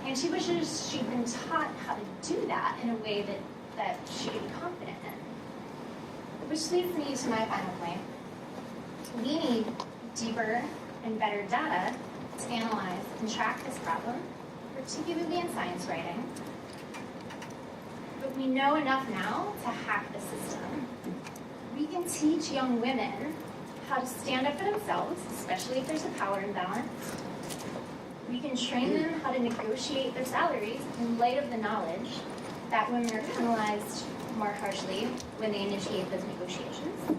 And she wishes she'd been taught how to do that in a way that she could be confident in. Which leads me to my final point. We need deeper and better data to analyze and track this problem, particularly in science writing. But we know enough now to hack the system. We can teach young women how to stand up for themselves, especially if there's a power imbalance. We can train them how to negotiate their salaries in light of the knowledge that women are penalized more harshly when they initiate those negotiations.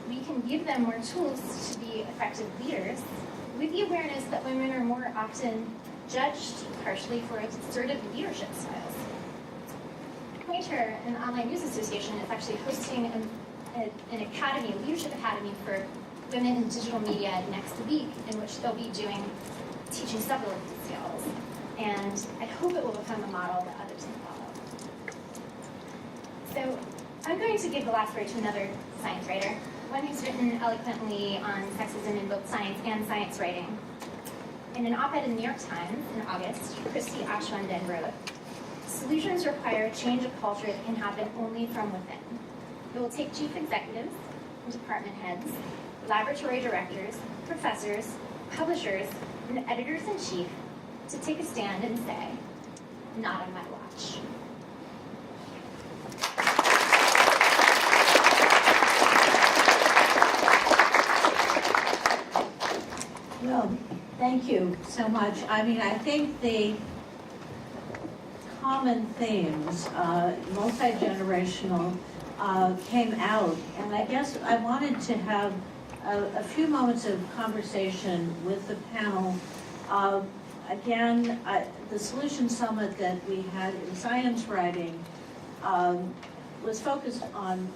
We can give them more tools to be effective leaders with the awareness that women are more often judged harshly for assertive leadership styles. Curator, an online news association, is actually hosting an academy, a leadership academy for women in digital media next week, in which they'll be teaching several of these skills. And I hope it will become a model that others can follow. So I'm going to give the last word to another science writer, one who's written eloquently on sexism in both science and science writing. In an op-ed in the New York Times in August, Christy Ashwanden wrote, "Solutions require a change of culture that can happen only from within. It will take chief executives, department heads, laboratory directors, professors, publishers, and editors-in-chief to take a stand and say, not on my watch." Well, thank you so much. I mean, I think the common themes, multi-generational, came out, and I guess I wanted to have a few moments of conversation with the panel. Again, the Solution Summit that we had in science writing was focused on,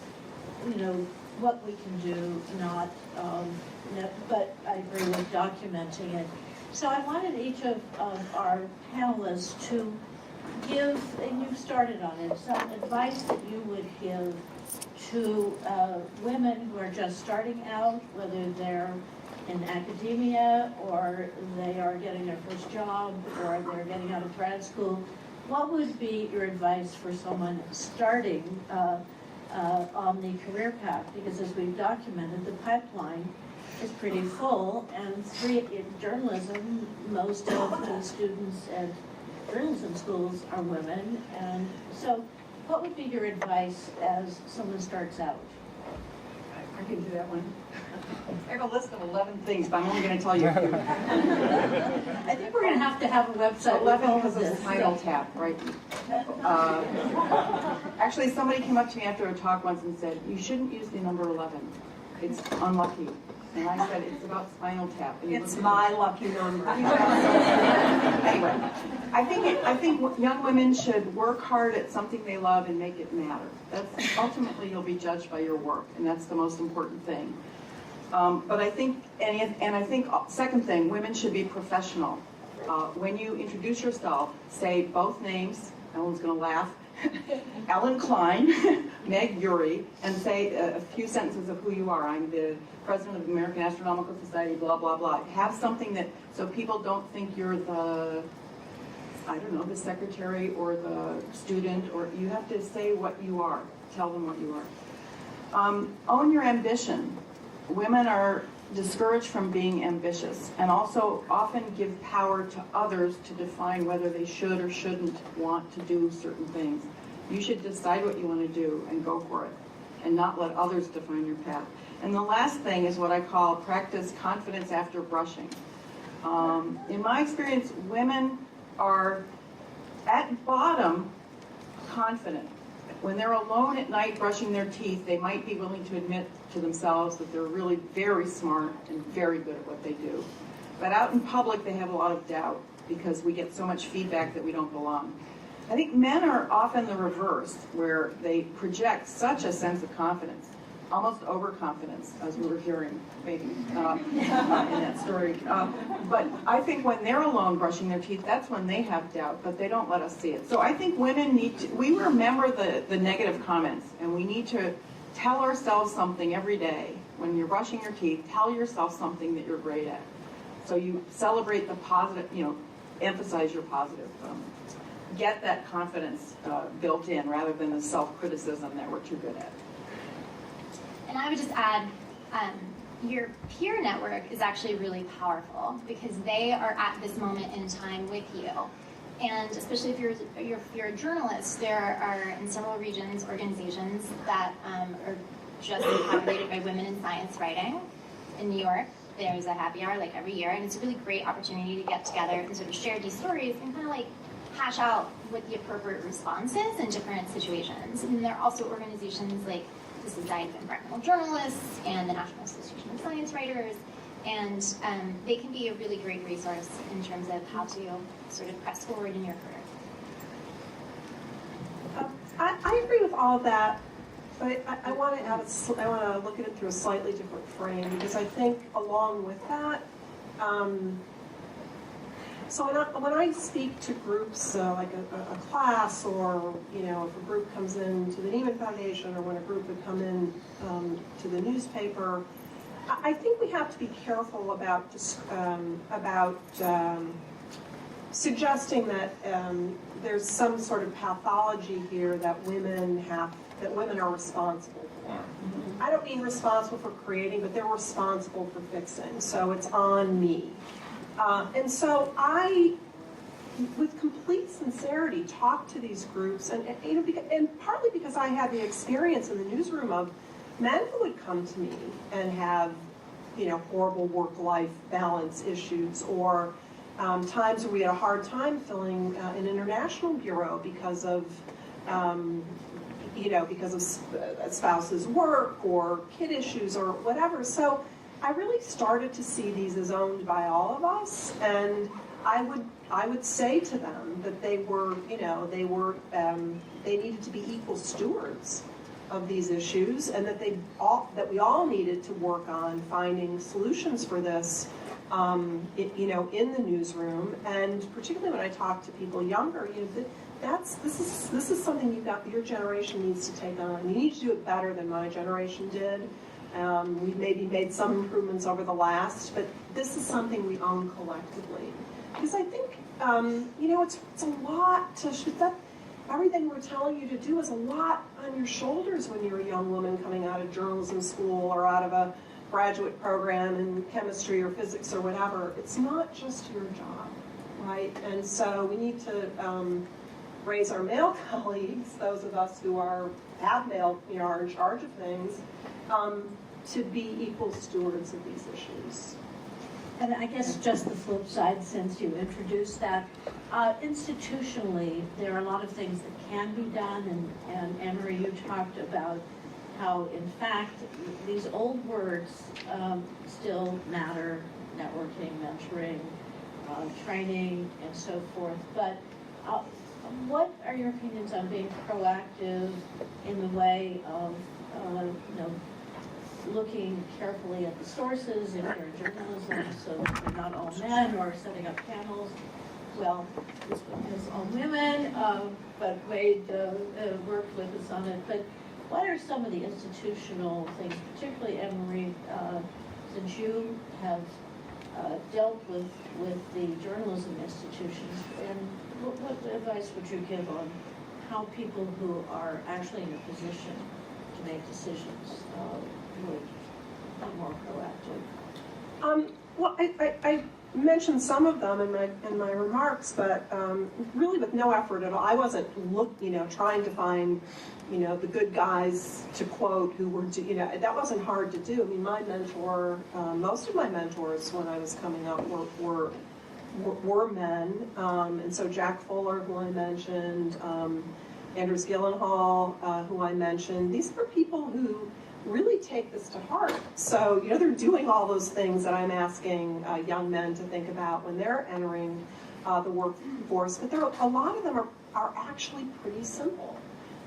what we can do, not, but I agree with documenting it. So I wanted each of our panelists to give, and you started on it, some advice that you would give to women who are just starting out, whether they're in academia or they are getting their first job or they're getting out of grad school. what would be your advice for someone starting on the career path? Because as we've documented, the pipeline is pretty full, and in journalism, most of the students at journalism schools are women, and so what would be your advice as someone starts out? I can do that one. I have a list of 11 things, but I'm only going to tell you a few. I think we're going to have a website. 11 because of Spinal Tap, right? Actually, somebody came up to me after a talk once and said, you shouldn't use the number 11. It's unlucky. And I said, it's about Spinal Tap. And It's my lucky number. Anyway, I think young women should work hard at something they love and make it matter. That's ultimately you'll be judged by your work, and that's the most important thing. But I think, and I think second thing, women should be professional. When you introduce yourself, say both names. Ellen's going to laugh. Ellen Klein, Meg Urry, and say a few sentences of who you are. I'm the president of the American Astronomical Society, blah, blah, blah. Have something that, so people don't think you're the, I don't know, the secretary or the student, or you have to say what you are. Tell them what you are. Own your ambition. Women are discouraged from being ambitious, and also often give power to others to define whether they should or shouldn't want to do certain things. You should decide what you want to do and go for it, and not let others define your path. And the last thing is what I call practice confidence after brushing. In my experience, women are at bottom confident. When they're alone at night brushing their teeth, they might be willing to admit to themselves that they're really very smart and very good at what they do. But out in public, they have a lot of doubt because we get so much feedback that we don't belong. I think men are often the reverse, where they project such a sense of confidence, almost overconfidence, as we were hearing maybe in that story. But I think when they're alone brushing their teeth, that's when they have doubt, but they don't let us see it. So I think women need to, we remember the negative comments, and we need to tell ourselves something every day. When you're brushing your teeth, tell yourself something that you're great at. So you celebrate the positive, emphasize your positive. Get that confidence built in rather than the self-criticism that we're too good at. And I would just add, your peer network is actually really powerful because they are at this moment in time with you. And especially if you're a journalist, there are in several regions organizations that are just populated by women in science writing. In New York, there's a happy hour like every year, and it's a really great opportunity to get together and sort of share these stories and kind of like hash out what the appropriate response is in different situations. And there are also organizations like the Society of Environmental Journalists and the National Association of Science Writers, and they can be a really great resource in terms of how to sort of press forward in your career. I agree with all of that, but I want to I want to look at it through a slightly different frame, because I think along with that, so when I speak to groups, like a class, or if a group comes in to the Nieman Foundation, or when a group would come in to the newspaper, I think we have to be careful about suggesting that there's some sort of pathology here that women are responsible for. I don't mean responsible for creating, but they're responsible for fixing. So it's on me. And so I, with complete sincerity, talk to these groups, and partly because I had the experience in the newsroom of men who would come to me and have, horrible work-life balance issues, or times where we had a hard time filling an international bureau because of spouse's work or kid issues or whatever. So I really started to see these as owned by all of us, and I would say to them that they needed to be equal stewards of these issues, and that we all needed to work on finding solutions for this, in the newsroom, and particularly when I talk to people younger, this is something your generation needs to take on. You need to do it better than my generation did. We've maybe made some improvements over the last, but this is something we own collectively. Because I think, it's a lot to shoot that. Everything we're telling you to do is a lot on your shoulders when you're a young woman coming out of journalism school or out of a graduate program in chemistry or physics or whatever. It's not just your job, right? And so we need to raise our male colleagues, those of us who have male, are in charge of things, to be equal stewards of these issues. And I guess just the flip side, since you introduced that, institutionally, there are a lot of things that can be done, and Anne-Marie, you talked about how, in fact, these old words still matter: networking, mentoring, training, and so forth. But what are your opinions on being proactive in the way of, looking carefully at the sources if you're in journalism, so they're not all men, or setting up panels? Well, this one has all women, but Wade worked with us on it. But what are some of the institutional things, particularly Anne-Marie, since you have dealt with the journalism institutions, and what advice would you give on how people who are actually in a position to make decisions would be more proactive? Well, I mentioned some of them in my remarks, but really with no effort at all. I wasn't trying to find the good guys, to quote, who were that wasn't hard to do. I mean, my mentor, most of my mentors when I was coming up were men, and so Jack Fuller, who I mentioned, Anders Gyllenhaal, who I mentioned. These were people who really take this to heart. So, they're doing all those things that I'm asking young men to think about when they're entering the workforce. But a lot of them are actually pretty simple.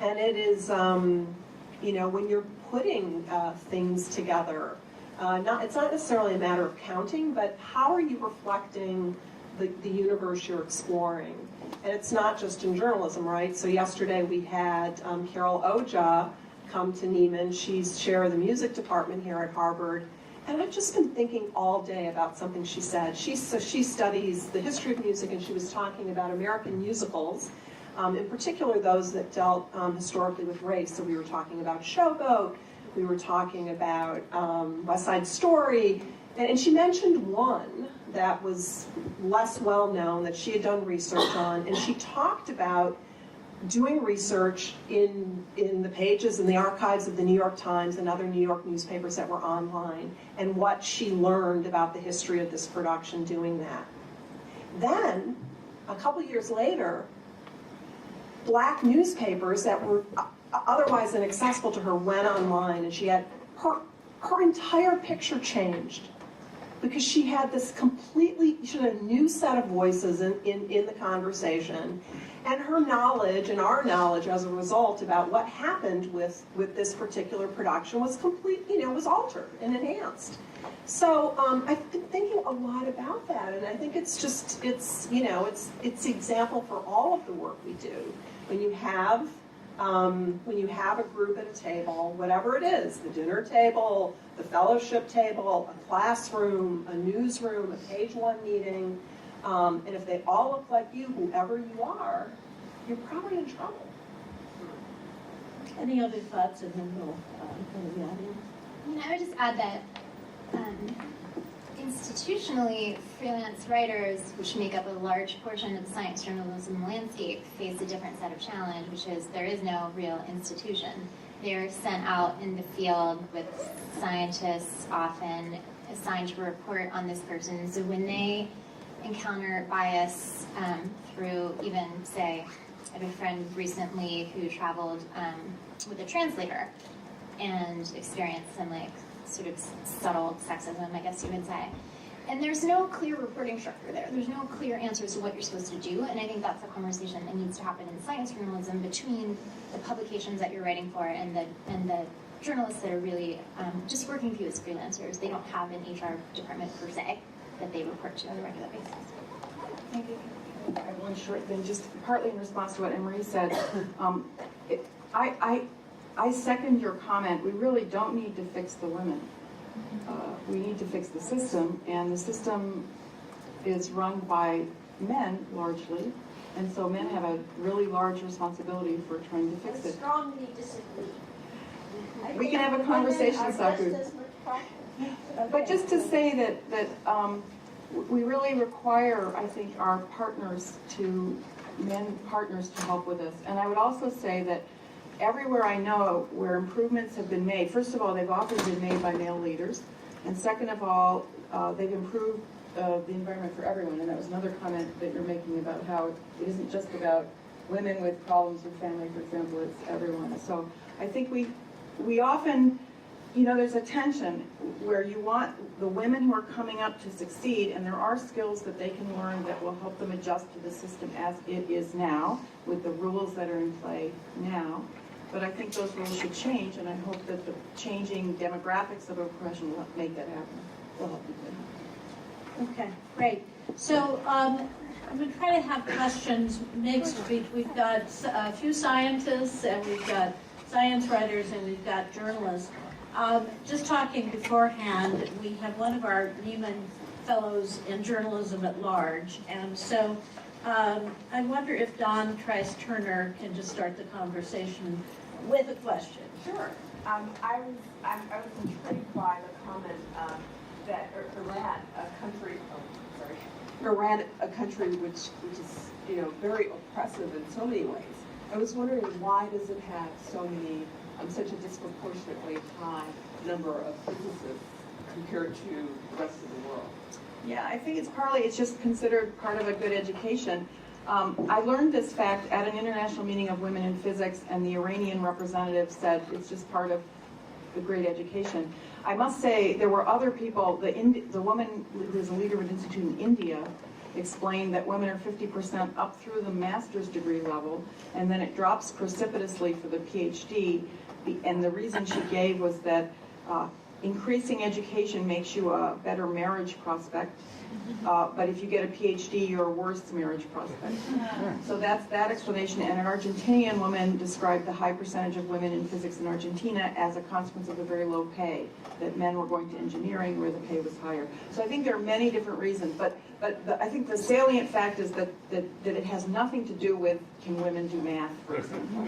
And it is, when you're putting things together, it's not necessarily a matter of counting, but how are you reflecting the universe you're exploring? And it's not just in journalism, right? So yesterday we had Carol Oja come to Nieman. She's chair of the music department here at Harvard. And I've just been thinking all day about something she said. She studies the history of music, and she was talking about American musicals, in particular those that dealt historically with race. So we were talking about Showboat, we were talking about West Side Story, and she mentioned one that was less well known that she had done research on, and she talked about doing research in the pages and the archives of the New York Times and other New York newspapers that were online, and what she learned about the history of this production doing that. Then, a couple years later, black newspapers that were otherwise inaccessible to her went online, and she had her entire picture changed, because she had a new set of voices in the conversation, and her knowledge and our knowledge as a result about what happened with this particular production was was altered and enhanced. So I've been thinking a lot about that, and I think it's the example for all of the work we do. When you have a group at a table, whatever it is, the dinner table, the fellowship table, a classroom, a newsroom, a page one meeting, and if they all look like you, whoever you are, you're probably in trouble. Any other thoughts, and then we'll go to the audience? I would just add that institutionally, freelance writers, which make up a large portion of the science journalism landscape, face a different set of challenge, which is there is no real institution. They're sent out in the field with scientists often assigned to report on this person. So when they encounter bias through even, say, I have a friend recently who traveled with a translator and experienced some sort of subtle sexism, I guess you would say. And there's no clear reporting structure there. There's no clear answers to what you're supposed to do, and I think that's a conversation that needs to happen in science journalism between the publications that you're writing for and the journalists that are really just working for you as freelancers. They don't have an HR department per se that they report to on a regular basis. Thank you. I have one short thing, just partly in response to what Anne-Marie said. I second your comment. We really don't need to fix the women. We need to fix the system, and the system is run by men largely, and so men have a really large responsibility for trying to fix I it. strongly disagree. We can have a conversation, Saku. But just to say that we really require, I think, our men partners to help with this. And I would also say that everywhere I know where improvements have been made, first of all, they've often been made by male leaders. And second of all, they've improved the environment for everyone. And that was another comment that you're making about how it isn't just about women with problems with family, for example, it's everyone. So I think we often, there's a tension where you want the women who are coming up to succeed, and there are skills that they can learn that will help them adjust to the system as it is now, with the rules that are in play now. But I think those rules should change, and I hope that the changing demographics of a profession will make that happen. Will help you do that. Okay, great. So I'm going to try to have questions mixed. We've got a few scientists, and we've got science writers, and we've got journalists. Just talking beforehand, we have one of our Nieman fellows in journalism at large, and so I wonder if Dawn Trice-Turner can just start the conversation with a question. Sure. I was intrigued by the comment that Iran, a country which is very oppressive in so many ways. I was wondering, why does it have so many such a disproportionately high number of physicists compared to the rest of the world? Yeah, I think it's just considered part of a good education. I learned this fact at an international meeting of women in physics, and the Iranian representative said it's just part of the great education. I must say there were other people. The woman who's a leader of an institute in India explained that women are 50% up through the master's degree level, and then it drops precipitously for the PhD. And the reason she gave was that increasing education makes you a better marriage prospect, but if you get a PhD, you're a worse marriage prospect. So that's that explanation. And an Argentinian woman described the high percentage of women in physics in Argentina as a consequence of the very low pay, that men were going to engineering where the pay was higher. So I think there are many different reasons, but I think the salient fact is that it has nothing to do with can women do math, for example.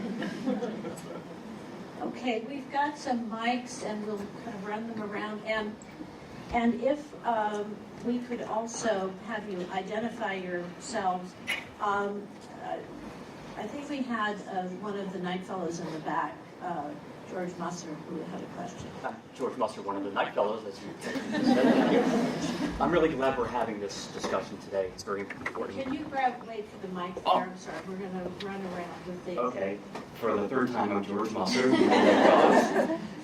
Okay, we've got some mics, and we'll kind of run them around. And if we could also have you identify yourselves. I think we had one of the Knight Fellows in the back, George Musser, who had a question. George Musser, one of the Knight Fellows, as you said. I'm really glad we're having this discussion today. It's very important. Can you wait for the mic there? I'm sorry, we're going to run around with the... Okay. For the third time, I'm George Musser.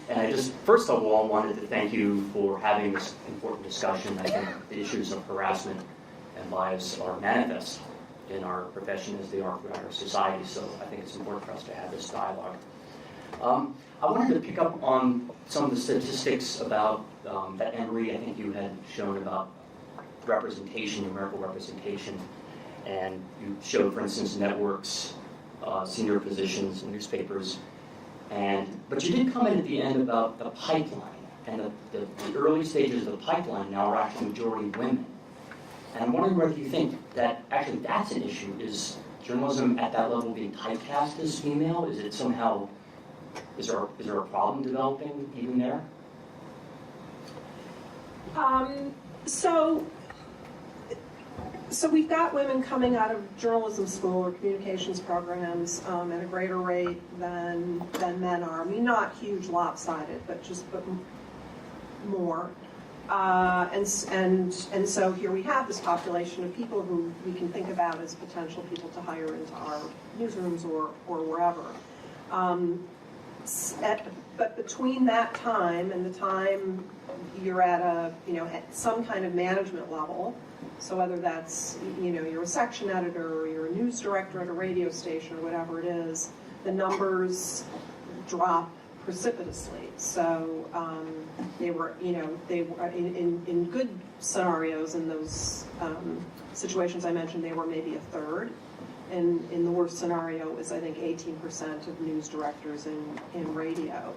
And I just, first of all, wanted to thank you for having this important discussion. I think the issues of harassment and bias are manifest in our profession as they are throughout our society, so I think it's important for us to have this dialogue. I wanted to pick up on some of the statistics about that Urry, I think you had shown about representation, numerical representation, and you showed, for instance, networks, senior positions, newspapers, but you did comment at the end about the pipeline, and the early stages of the pipeline now are actually majority women. And I'm wondering whether you think that actually that's an issue. Is journalism at that level being typecast as female? Is it somehow, is there a problem developing even there? So we've got women coming out of journalism school or communications programs at a greater rate than men are. I mean, not huge lopsided, but more. And so here we have this population of people who we can think about as potential people to hire into our newsrooms or wherever. But between that time and the time you're at at some kind of management level, so whether that's, you're a section editor or you're a news director at a radio station or whatever it is, the numbers drop precipitously. So they were in good scenarios in those situations I mentioned, they were maybe a third. in the worst scenario is, I think, 18% of news directors in radio.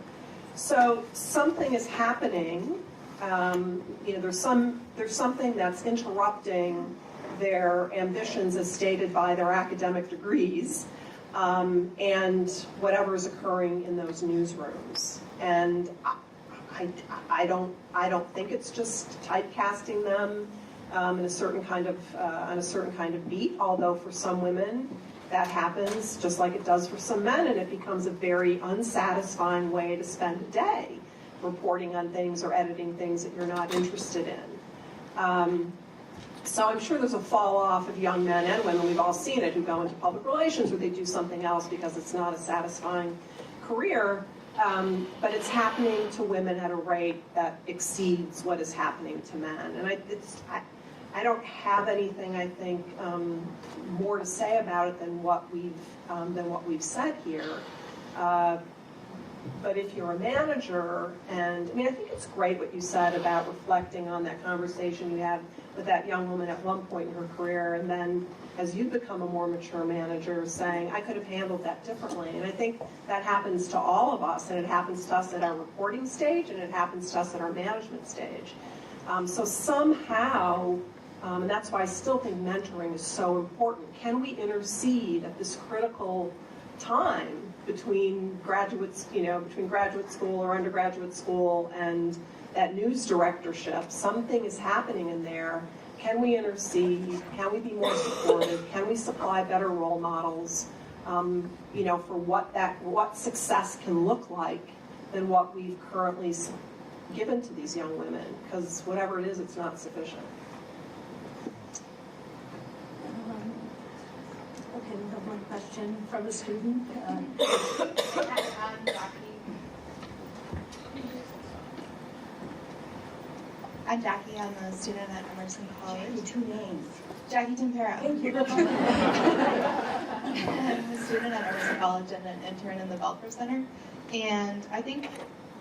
So something is happening. There's something that's interrupting their ambitions as stated by their academic degrees, and whatever is occurring in those newsrooms. And I don't think it's just typecasting them in a certain kind of on a certain kind of beat. Although for some women that happens, just like it does for some men, and it becomes a very unsatisfying way to spend a day, reporting on things or editing things that you're not interested in. So I'm sure there's a fall off of young men and women, we've all seen it, who go into public relations or they do something else because it's not a satisfying career. But it's happening to women at a rate that exceeds what is happening to men. And I don't have anything, I think, more to say about it than what we've said here. But if you're a manager, and I mean, I think it's great what you said about reflecting on that conversation you had with that young woman at one point in her career, and then as you become a more mature manager, saying, I could have handled that differently. And I think that happens to all of us, and it happens to us at our reporting stage, and it happens to us at our management stage. So somehow, and that's why I still think mentoring is so important. Can we intercede at this critical time between graduates, between graduate school or undergraduate school and that news directorship? Something is happening in there. Can we intercede? Can we be more supportive? Can we supply better role models, for what success can look like than what we've currently given to these young women? Because whatever it is, it's not sufficient. Okay, we have one question from a student. I'm Jackie. I'm a student at Emerson College. Two names. Jackie Tempera. Thank you. I'm a student at Emerson College and an intern in the Belfer Center. And I think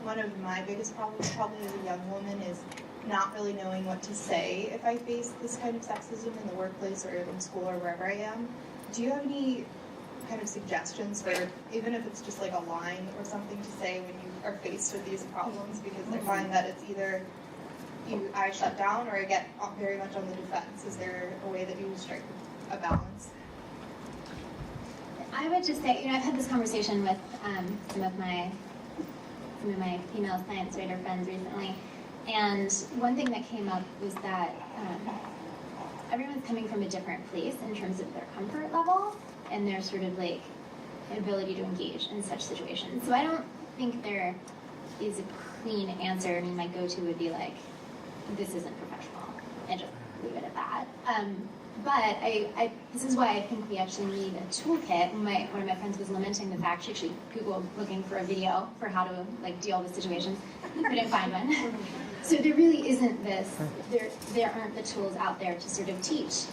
one of my biggest problems, probably as a young woman, is not really knowing what to say if I face this kind of sexism in the workplace or in school or wherever I am. Do you have any kind of suggestions for, even if it's just like a line or something to say when you are faced with these problems? Because I find that it's either I shut down or I get very much on the defense. Is there a way that you strike a balance? I would just say, I've had this conversation with some of my female science writer friends recently, and one thing that came up was that everyone's coming from a different place in terms of their comfort level and their sort of like ability to engage in such situations. So I don't think there is a clean answer. I mean, my go-to would be like, this isn't professional, and just leave it at that. But this is why I think we actually need a toolkit. One of my friends was lamenting the fact she actually Googled looking for a video for how to deal with situations. Couldn't find one. So there really isn't this. There aren't the tools out there to sort of teach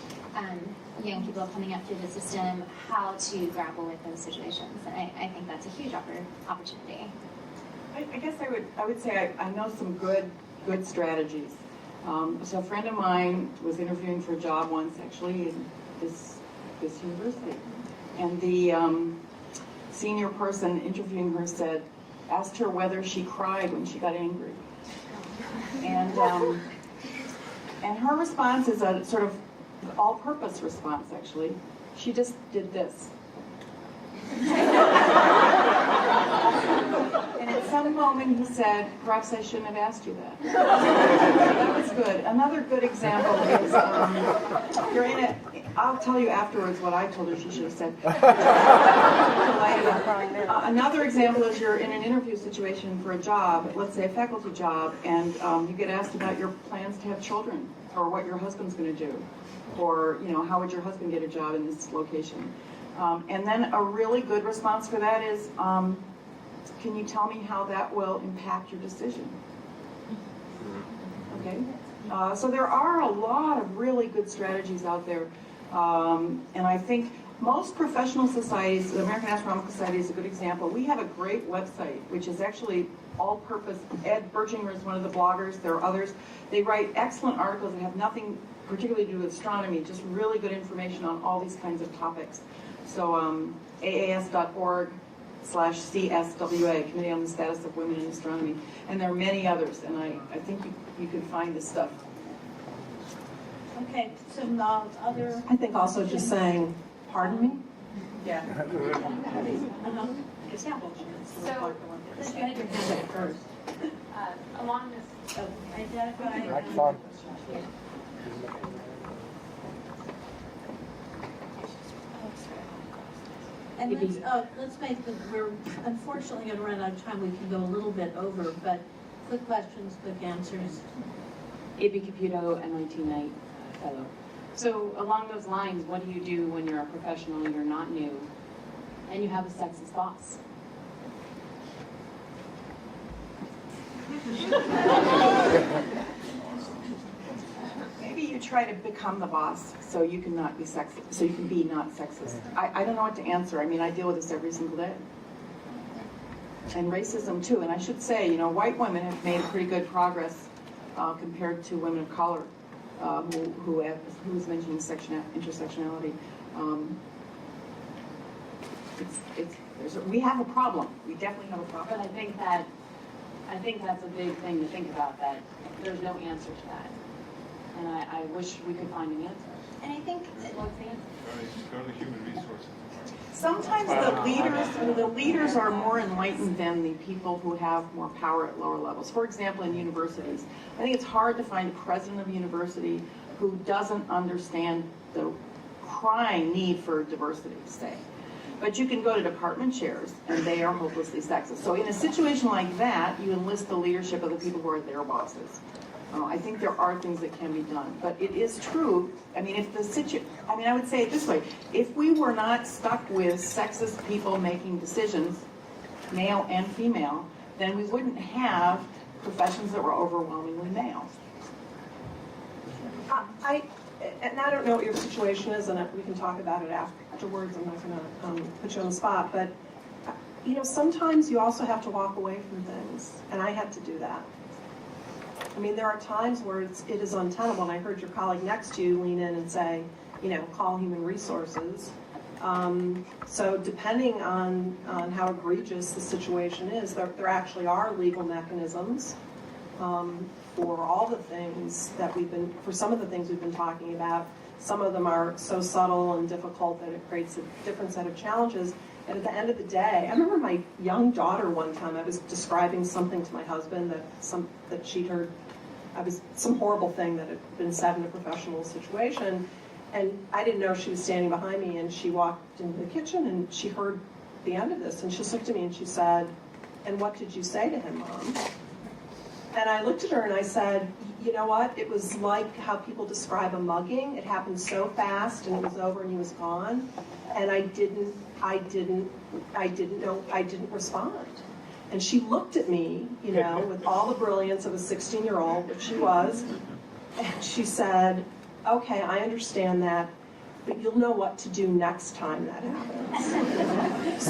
young people coming up through the system how to grapple with those situations. And I think that's a huge opportunity. I guess I would say I know some good strategies. So a friend of mine was interviewing for a job once, actually, in this university. And the senior person interviewing her asked her whether she cried when she got angry. And her response is a sort of all-purpose response, actually. She just did this. And at some moment he said, perhaps I shouldn't have asked you that. That was good. Another good example is, I'll tell you afterwards what I told her she should have said. Another example is you're in an interview situation for a job, let's say a faculty job, and you get asked about your plans to have children, or what your husband's going to do, or how would your husband get a job in this location. And then a really good response for that is, can you tell me how that will impact your decision? Okay? So there are a lot of really good strategies out there. And I think most professional societies, the American Astronomical Society is a good example. We have a great website, which is actually all-purpose. Ed Berginger is one of the bloggers. There are others. They write excellent articles that have nothing particularly to do with astronomy, just really good information on all these kinds of topics. So aas.org/CSWA, Committee on the Status of Women in Astronomy. And there are many others, and I think you can find this stuff. Okay, some other. I think also just saying, pardon me? Yeah. Uh-huh. So, Let's get your hand up first. along this, So, identify. Microphone. And let's make we're unfortunately going to run out of time. We can go a little bit over, but quick questions, quick answers. Ibby Caputo, MIT Knight Fellow. So along those lines, what do you do when you're a professional, you're not new, and you have a sexist boss? Maybe you try to become the boss so you can not be sexist, so you can be not sexist. I don't know what to answer. I mean, I deal with this every single day. And racism too. And I should say, you know, white women have made pretty good progress compared to women of color who was mentioning intersectionality. We have a problem. We definitely have a problem. But I think that's a big thing to think about, that there's no answer to that. And I wish we could find an answer. and I think What's the answer? Go to human resources. Sometimes the leaders are more enlightened than the people who have more power at lower levels. For example, in universities, I think it's hard to find a president of a university who doesn't understand the crying need for diversity, say. But you can go to department chairs, and they are hopelessly sexist. So in a situation like that, you enlist the leadership of the people who are their bosses. I think there are things that can be done, but it is true. I mean, I would say it this way: if we were not stuck with sexist people making decisions, male and female, then we wouldn't have professions that were overwhelmingly male. I don't know what your situation is, and we can talk about it afterwards. I'm not going to put you on the spot, but you know, sometimes you also have to walk away from things, and I had to do that. I mean, there are times where it is untenable, and I heard your colleague next to you lean in and say, you know, call human resources. So depending on how egregious the situation is, there actually are legal mechanisms for all the things that for some of the things we've been talking about. Some of them are so subtle and difficult that it creates a different set of challenges. And at the end of the day, I remember my young daughter one time, I was describing something to my husband that she'd heard, some horrible thing that had been said in a professional situation. And I didn't know she was standing behind me, and she walked into the kitchen and she heard the end of this. And she looked at me and she said, "And what did you say to him, Mom?" And I looked at her and I said, you know what? It was like how people describe a mugging. It happened so fast and it was over and he was gone. And I didn't respond. And she looked at me, you know, with all the brilliance of a 16-year-old, which she was, and she said, "Okay, I understand that, but you'll know what to do next time that happens."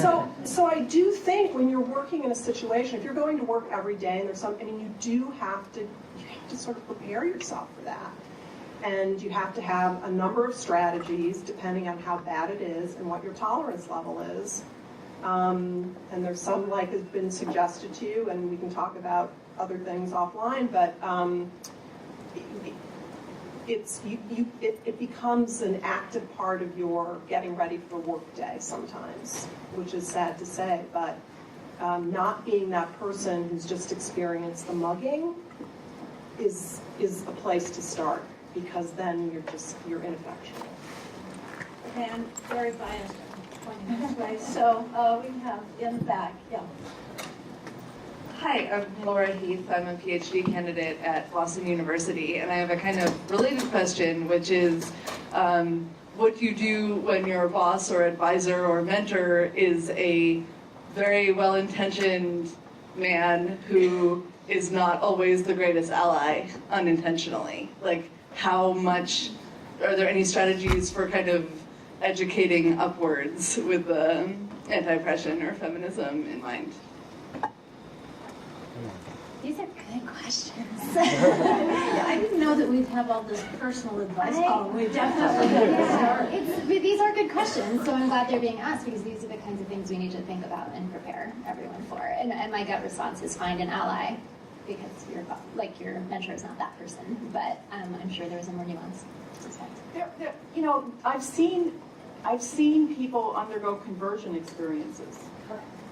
So I do think when you're working in a situation, if you're going to work every day and there's you have to sort of prepare yourself for that. And you have to have a number of strategies depending on how bad it is and what your tolerance level is. And there's some, like has been suggested to you, and we can talk about other things offline, but it becomes an active part of your getting ready for work day sometimes, which is sad to say, but not being that person who's just experienced the mugging is a place to start, because then you're ineffectual. Okay, I'm very biased pointing this way, so we have in the back, yeah. Hi, I'm Laura Heath. I'm a PhD candidate at Boston University, and I have a kind of related question, which is what you do when your boss or advisor or mentor is a very well-intentioned man who is not always the greatest ally unintentionally. Like, how much, are there any strategies for kind of educating upwards with anti-oppression or feminism in mind? These are good questions. I didn't know that we'd have all this personal advice. Oh, we definitely These are good questions, so I'm glad they're being asked because these are the kinds of things we need to think about and prepare everyone for. And my gut response is find an ally because your mentor is not that person, but I'm sure there's a more nuanced response. You know, I've seen people undergo conversion experiences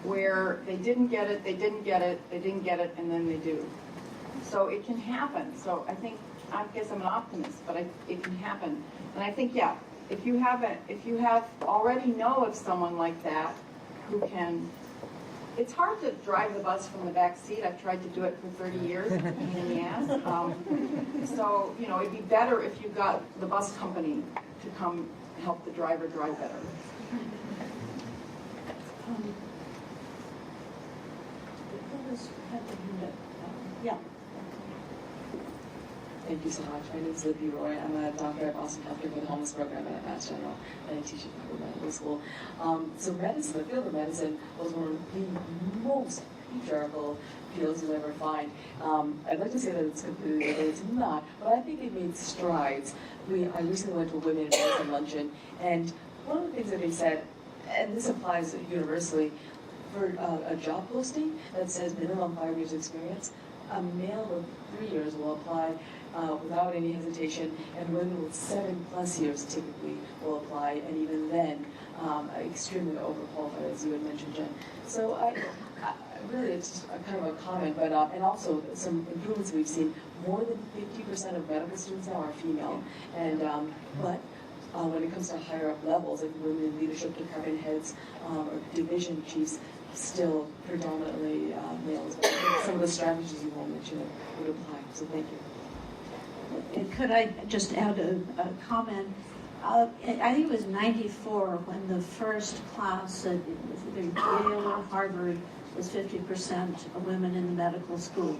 where they didn't get it, and then they do. So it can happen. So I guess I'm an optimist, but it can happen. And I think, yeah, if you already know of someone like that who can, it's hard to drive the bus from the back seat. I've tried to do it for 30 years, it's a pain in the ass. So, you know, it'd be better if you got the bus company to come help the driver drive better. Yeah. Thank you so much. My name is Libby Roy. I'm a doctor at Boston Healthcare for the Homeless Program at Mass General, and I teach at Harvard Medical School. So medicine, the field of medicine, was one of the most patriarchal fields you'll ever find. I'd like to say that it's completely, but it's not. But I think it made strides. I recently went to a women in medicine luncheon, and one of the things that they said, and this applies universally, for a job posting that says minimum 5 years experience, a male with 3 years will apply without any hesitation, and women with 7+ years typically will apply, and even then, extremely overqualified, as you had mentioned, Jen. So I really, it's just a kind of a comment, but and also some improvements we've seen. More than 50% of medical students now are female, and but when it comes to higher up levels, like women in leadership, department heads, or division chiefs, still predominantly males. But I think some of the strategies you all mentioned would apply. So thank you. And could I just add a comment? I think it was 94 when the first class at either Yale or Harvard was 50% women in the medical school.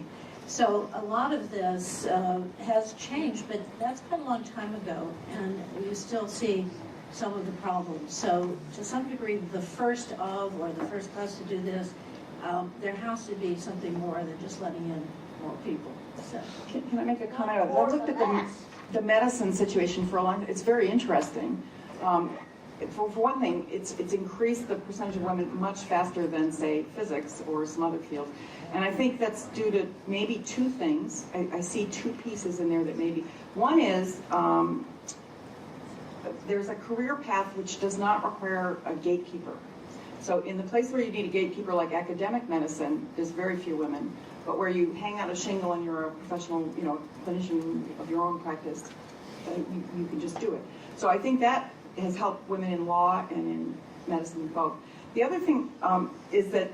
So a lot of this has changed, but that's been a long time ago, and you still see some of the problems. So to some degree, the first class to do this, there has to be something more than just letting in more people. So. Can I make a comment? I looked at the medicine situation for a long time. It's very interesting. For one thing, it's increased the percentage of women much faster than, say, physics or some other field. And I think that's due to maybe two things. I see two pieces in there that maybe. One is there's a career path which does not require a gatekeeper. So in the place where you need a gatekeeper like academic medicine, there's very few women. But where you hang out a shingle and you're a professional, clinician of your own practice, you can just do it. So I think that has helped women in law and in medicine both. The other thing is that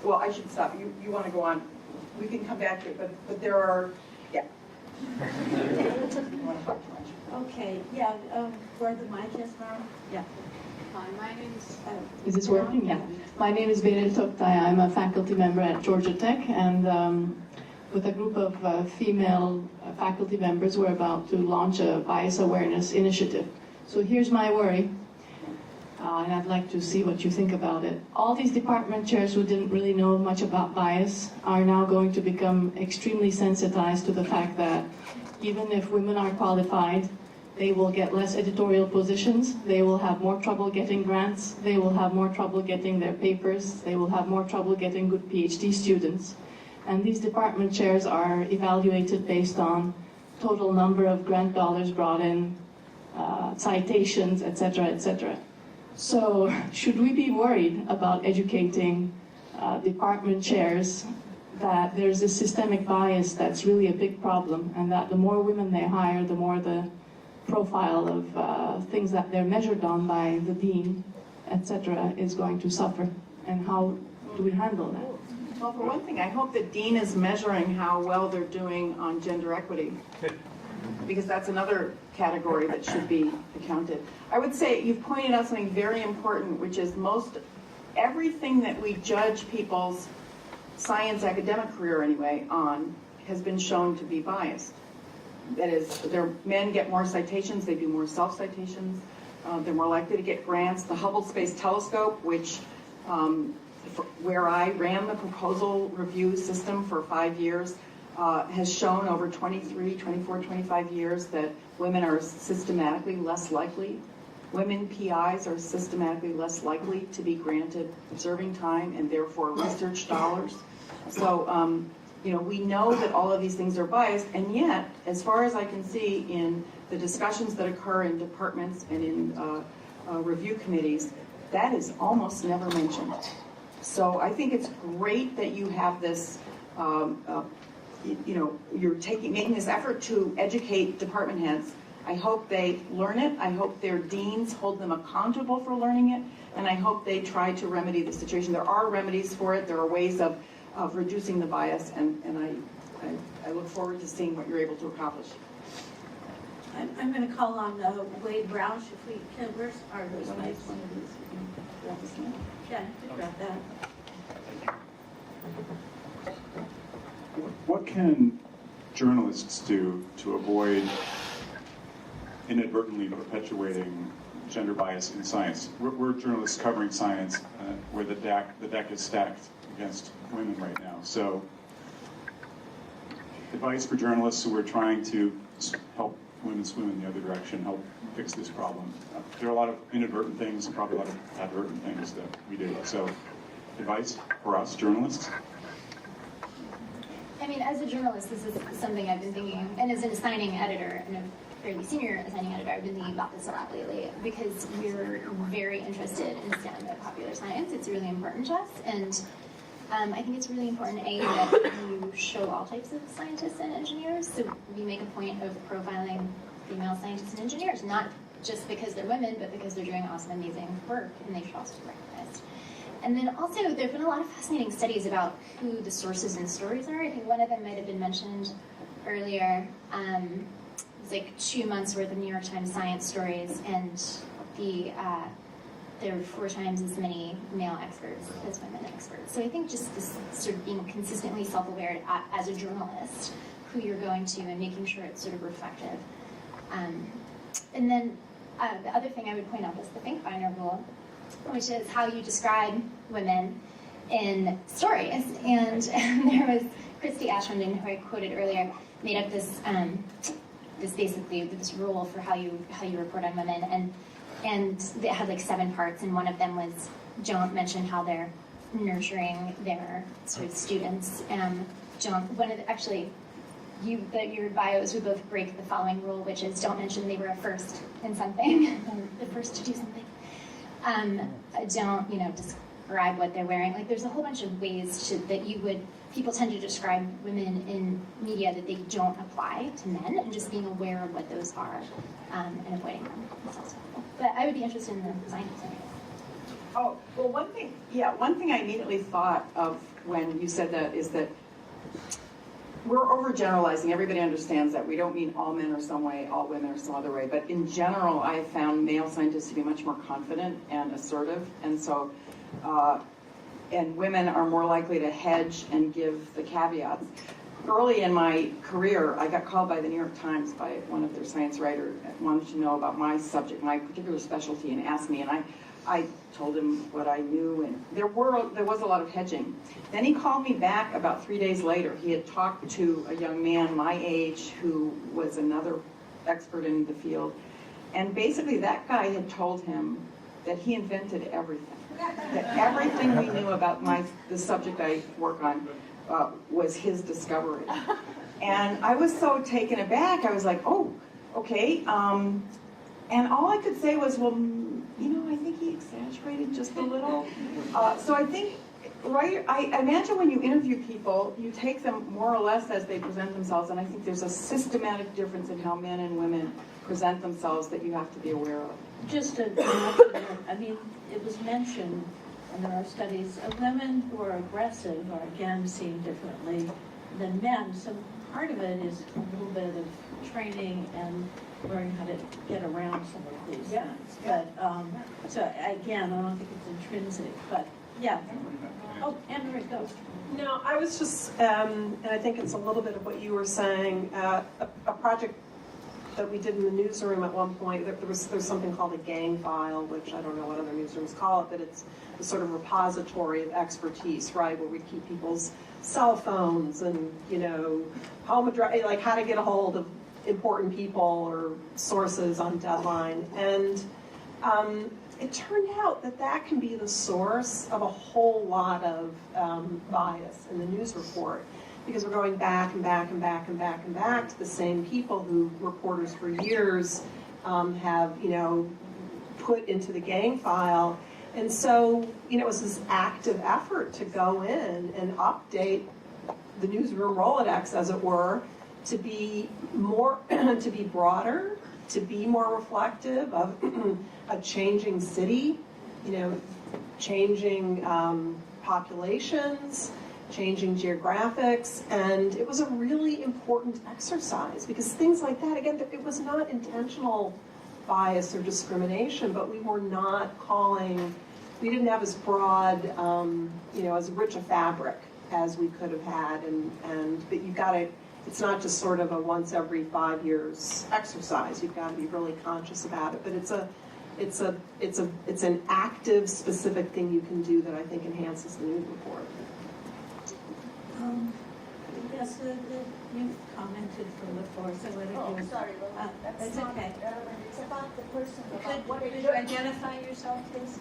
well, I should stop. You want to go on? We can come back to it, but there are, yeah. Okay, yeah, where the mic is now? Yeah. Hi, my name is this working? Yeah. My name is Beril Toktay. I'm a faculty member at Georgia Tech, and with a group of female faculty members, we're about to launch a bias awareness initiative. So here's my worry, and I'd like to see what you think about it. All these department chairs who didn't really know much about bias are now going to become extremely sensitized to the fact that even if women are qualified, they will get less editorial positions, they will have more trouble getting grants, they will have more trouble getting their papers, they will have more trouble getting good PhD students. And these department chairs are evaluated based on total number of grant dollars brought in, citations, etc., etc. So should we be worried about educating department chairs that there's this systemic bias that's really a big problem, and that the more women they hire, the more the profile of things that they're measured on by the dean, etc., is going to suffer? And how do we handle that? Well, for one thing, I hope the dean is measuring how well they're doing on gender equity, because that's another category that should be accounted. I would say you've pointed out something very important, which is everything that we judge people's science academic career anyway on has been shown to be biased. That is, men get more citations, they do more self-citations, they're more likely to get grants. The Hubble Space Telescope, which where I ran the proposal review system for 5 years, has shown over 23, 24, 25 years that women are systematically less likely. Women PIs are systematically less likely to be granted observing time and therefore research dollars. So, we know that all of these things are biased, and yet, as far as I can see in the discussions that occur in departments and in review committees, that is almost never mentioned. So I think it's great that you have this, you're making this effort to educate department heads. I hope they learn it. I hope their deans hold them accountable for learning it, and I hope they try to remedy the situation. There are remedies for it. There are ways of reducing the bias, and I look forward to seeing what you're able to accomplish. I'm going to call on Wade Roush if we can. Where's our those mics? Yeah, I could grab that. What can journalists do to avoid inadvertently perpetuating gender bias in science? We're journalists covering science where the deck is stacked against women right now. So, advice for journalists who are trying to help women swim in the other direction, help fix this problem. There are a lot of inadvertent things and probably a lot of advertent things that we do. So, advice for us, journalists? I mean, as a journalist, this is something I've been thinking, and as an assigning editor, and a fairly senior assigning editor, I've been thinking about this a lot lately, because we're very interested in STEM and popular science. It's really important to us, and I think it's really important, A, that you show all types of scientists and engineers, so we make a point of profiling female scientists and engineers, not just because they're women, but because they're doing awesome, amazing work, and they should also be recognized. And then also, there have been a lot of fascinating studies about who the sources and stories are. I think one of them might have been mentioned earlier. It was like 2 months worth of New York Times science stories, and there were 4 times as many male experts as women experts. So I think just this sort of being consistently self-aware as a journalist, who you're going to, and making sure it's sort of reflective. And then the other thing I would point out is the Think Finder rule, which is how you describe women in stories. And there was Christy Ashwin, who I quoted earlier, made up this this rule for how you report on women, and it had like 7 parts, and one of them was don't mention how they're nurturing their sort of students. Your bios would both break the following rule, which is don't mention they were a first in something, the first to do something. Don't describe what they're wearing. Like there's a whole bunch of ways people tend to describe women in media that they don't apply to men, and just being aware of what those are and avoiding them. But I would be interested in the science. Oh, well, one thing I immediately thought of when you said that is that we're overgeneralizing. Everybody understands that. We don't mean all men are some way, all women are some other way. But in general, I have found male scientists to be much more confident and assertive. And so, and women are more likely to hedge and give the caveats. Early in my career, I got called by the New York Times by one of their science writers that wanted to know about my subject, my particular specialty, and asked me, and I told him what I knew, and there was a lot of hedging. Then he called me back about 3 days later. He had talked to a young man my age who was another expert in the field, and basically that guy had told him that he invented everything. That everything we knew about the subject I work on was his discovery. And I was so taken aback. I was like, oh, okay. And all I could say was, well, I think he exaggerated just a little. So I think, right, I imagine when you interview people, you take them more or less as they present themselves, and I think there's a systematic difference in how men and women present themselves that you have to be aware of. Just it was mentioned, and there are studies of women who are aggressive are again seen differently than men. So part of it is a little bit of training and learning how to get around some of these things. But so again, I don't think it's intrinsic, but yeah. Oh, Andrew, go. No, I was just, and I think it's a little bit of what you were saying, a project that we did in the newsroom at one point. There's something called a gang file, which I don't know what other newsrooms call it, but it's a sort of repository of expertise, right, where we keep people's cell phones and, you know, home address, like how to get a hold of important people or sources on deadline. And it turned out that that can be the source of a whole lot of bias in the news report, because we're going back and back and back and back and back to the same people who reporters for years have, you know, put into the gang file. And so, you know, it was this active effort to go in and update the newsroom Rolodex, as it were, to be more, to be broader, to be more reflective of a changing city, you know, changing populations, changing geographics, and it was a really important exercise because things like that, again, it was not intentional bias or discrimination, but we were not calling, we didn't have as broad, you know, as rich a fabric as we could have had, but you've got to, it's not just sort of a once every 5 years exercise. You've got to be really conscious about it, but it's an active, specific thing you can do that I think enhances the news report. Yes, you commented from the floor, so what did you? Sorry, that's not okay. relevant. It's about the person. Could you identify yourself, please?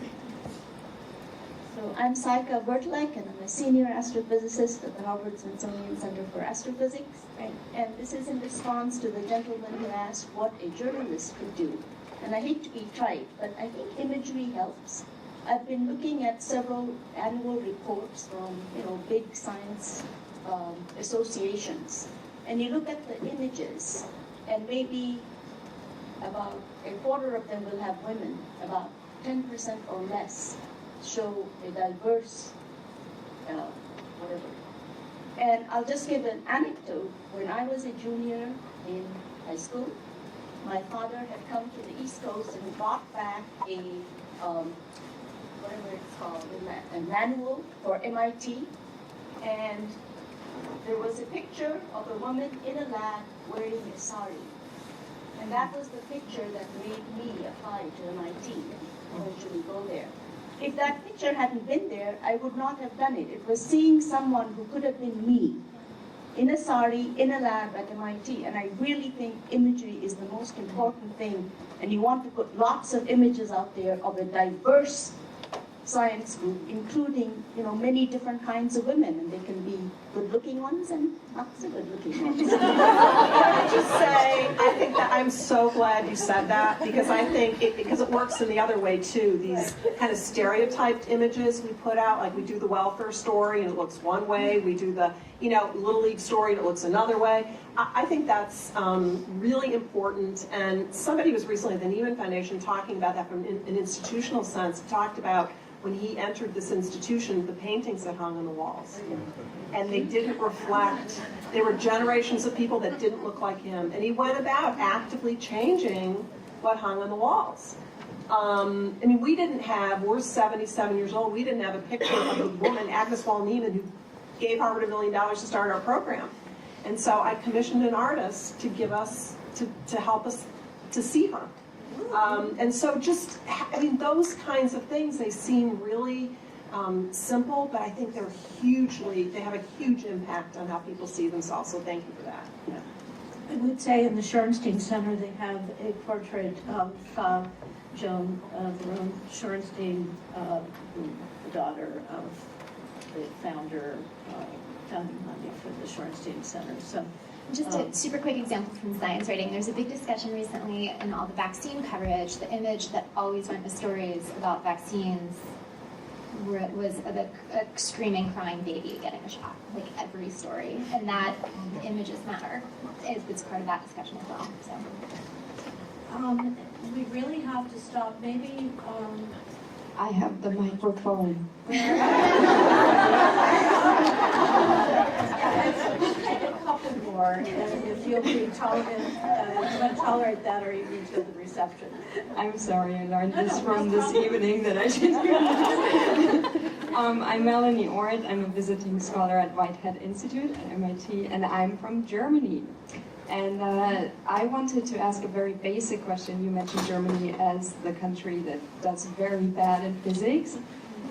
So I'm Saika Bertlek, and I'm a senior astrophysicist at the Harvard-Smithsonian Center for Astrophysics. And this is in response to the gentleman who asked what a journalist could do. And I hate to be trite, but I think imagery helps. I've been looking at several annual reports from, you know, big science associations, and you look at the images, and maybe about a quarter of them will have women, about 10% or less show a diverse whatever. And I'll just give an anecdote. When I was a junior in high school, my father had come to the East Coast and brought back a whatever it's called, a manual for MIT, and there was a picture of a woman in a lab wearing a sari. And that was the picture that made me apply to MIT and eventually go there. If that picture hadn't been there, I would not have done it. It was seeing someone who could have been me in a sari, in a lab at MIT. And I really think imagery is the most important thing. And you want to put lots of images out there of a diverse science group, including, you know, many different kinds of women, and they can be good-looking ones and not so good-looking ones. Can I just say, I think that I'm so glad you said that, because I think because it works in the other way too. These kind of stereotyped images we put out, like we do the welfare story and it looks one way, we do the, you know, Little League story and it looks another way. I think that's really important, and somebody was recently at the Nieman Foundation talking about that from an institutional sense, talked about when he entered this institution, the paintings that hung on the walls. And they didn't reflect, there were generations of people that didn't look like him. And he went about actively changing what hung on the walls. I mean, we're 77 years old, we didn't have a picture of the woman, Agnes Wall-Nieman, who gave Harvard $1 million to start our program. And so I commissioned an artist to give us, to help us to see her. And so just, I mean, those kinds of things, they seem really simple, but I think they have a huge impact on how people see themselves, so thank you for that. Yeah. I would say in the Shorenstein Center, they have a portrait of Joan Varun Shorenstein, the daughter of the founder, founding money for the Shorenstein Center. So. Just a super quick example from science writing. There's a big discussion recently in all the vaccine coverage. The image that always went with stories about vaccines was of a screaming, crying baby getting a shot, like every story. And that images matter. It's part of that discussion as well. So. We really have to stop. Maybe. I have the microphone. A couple more, and if you'll be tolerate that, or even to the reception. I'm sorry, I learned this from this evening that I should do. I'm Melanie Orrit. I'm a visiting scholar at Whitehead Institute at MIT, and I'm from Germany. And I wanted to ask a very basic question. You mentioned Germany as the country that does very bad in physics.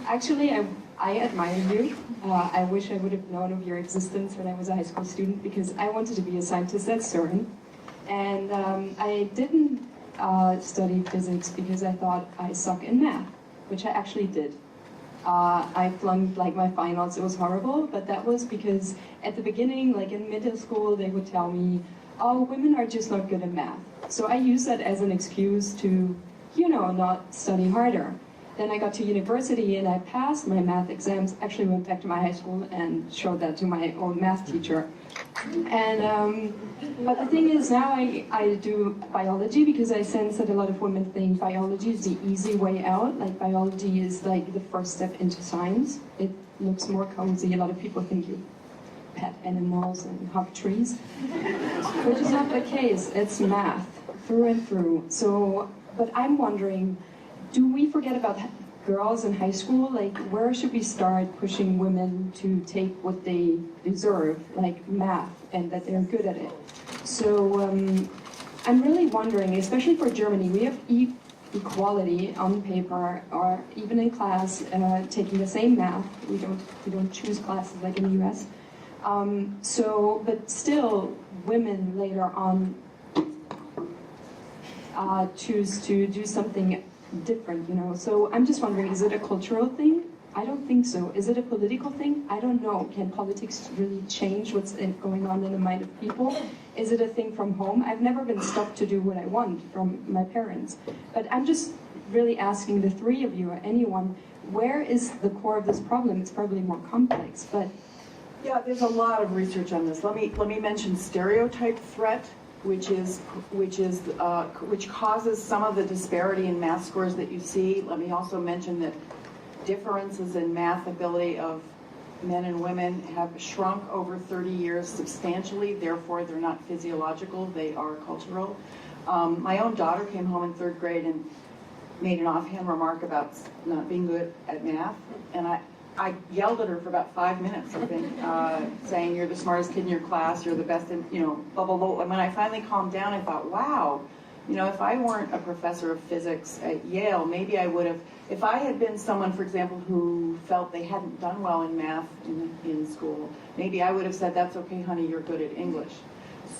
Actually, I admire you. I wish I would have known of your existence when I was a high school student, because I wanted to be a scientist at CERN. And I didn't study physics because I thought I suck in math, which I actually did. I flunked like my finals. It was horrible, but that was because at the beginning, like in middle school, they would tell me, oh, women are just not good at math. So I used that as an excuse to, you know, not study harder. Then I got to university and I passed my math exams, actually went back to my high school and showed that to my old math teacher. And, but the thing is now I do biology because I sense that a lot of women think biology is the easy way out. Like biology is like the first step into science. It looks more cozy. A lot of people think you pet animals and hug trees, which is not the case. It's math through and through. So, but I'm wondering, do we forget about girls in high school? Like, where should we start pushing women to take what they deserve, like math, and that they're good at it? So I'm really wondering, especially for Germany, we have equality on paper, or even in class, taking the same math. We don't choose classes like in the US. But still, women later on choose to do something different, you know. So I'm just wondering, is it a cultural thing? I don't think so. Is it a political thing? I don't know. Can politics really change what's going on in the mind of people? Is it a thing from home? I've never been stopped to do what I want from my parents. But I'm just really asking the three of you, or anyone, where is the core of this problem? It's probably more complex, but... Yeah, there's a lot of research on this. Let me mention stereotype threat, which causes some of the disparity in math scores that you see. Let me also mention that differences in math ability of men and women have shrunk over 30 years substantially. Therefore, they're not physiological, they are cultural. My own daughter came home in 3rd grade and made an offhand remark about not being good at math, and I yelled at her for about 5 minutes, I think, saying, you're the smartest kid in your class, you're the best in, you know, blah, blah, blah. And when I finally calmed down, I thought, wow, you know, if I weren't a professor of physics at Yale, maybe I would have, if I had been someone, for example, who felt they hadn't done well in math in school, maybe I would have said, that's okay, honey, you're good at English.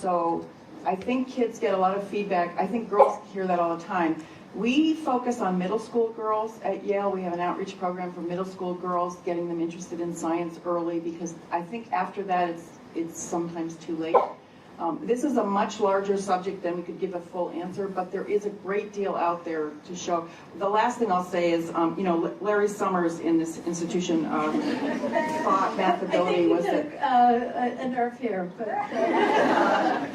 So I think kids get a lot of feedback. I think girls hear that all the time. We focus on middle school girls at Yale. We have an outreach program for middle school girls, getting them interested in science early, because I think after that it's sometimes too late. This is a much larger subject than we could give a full answer, but there is a great deal out there to show. The last thing I'll say is, you know, Larry Summers in this institution thought math ability was that... a nerve here, but...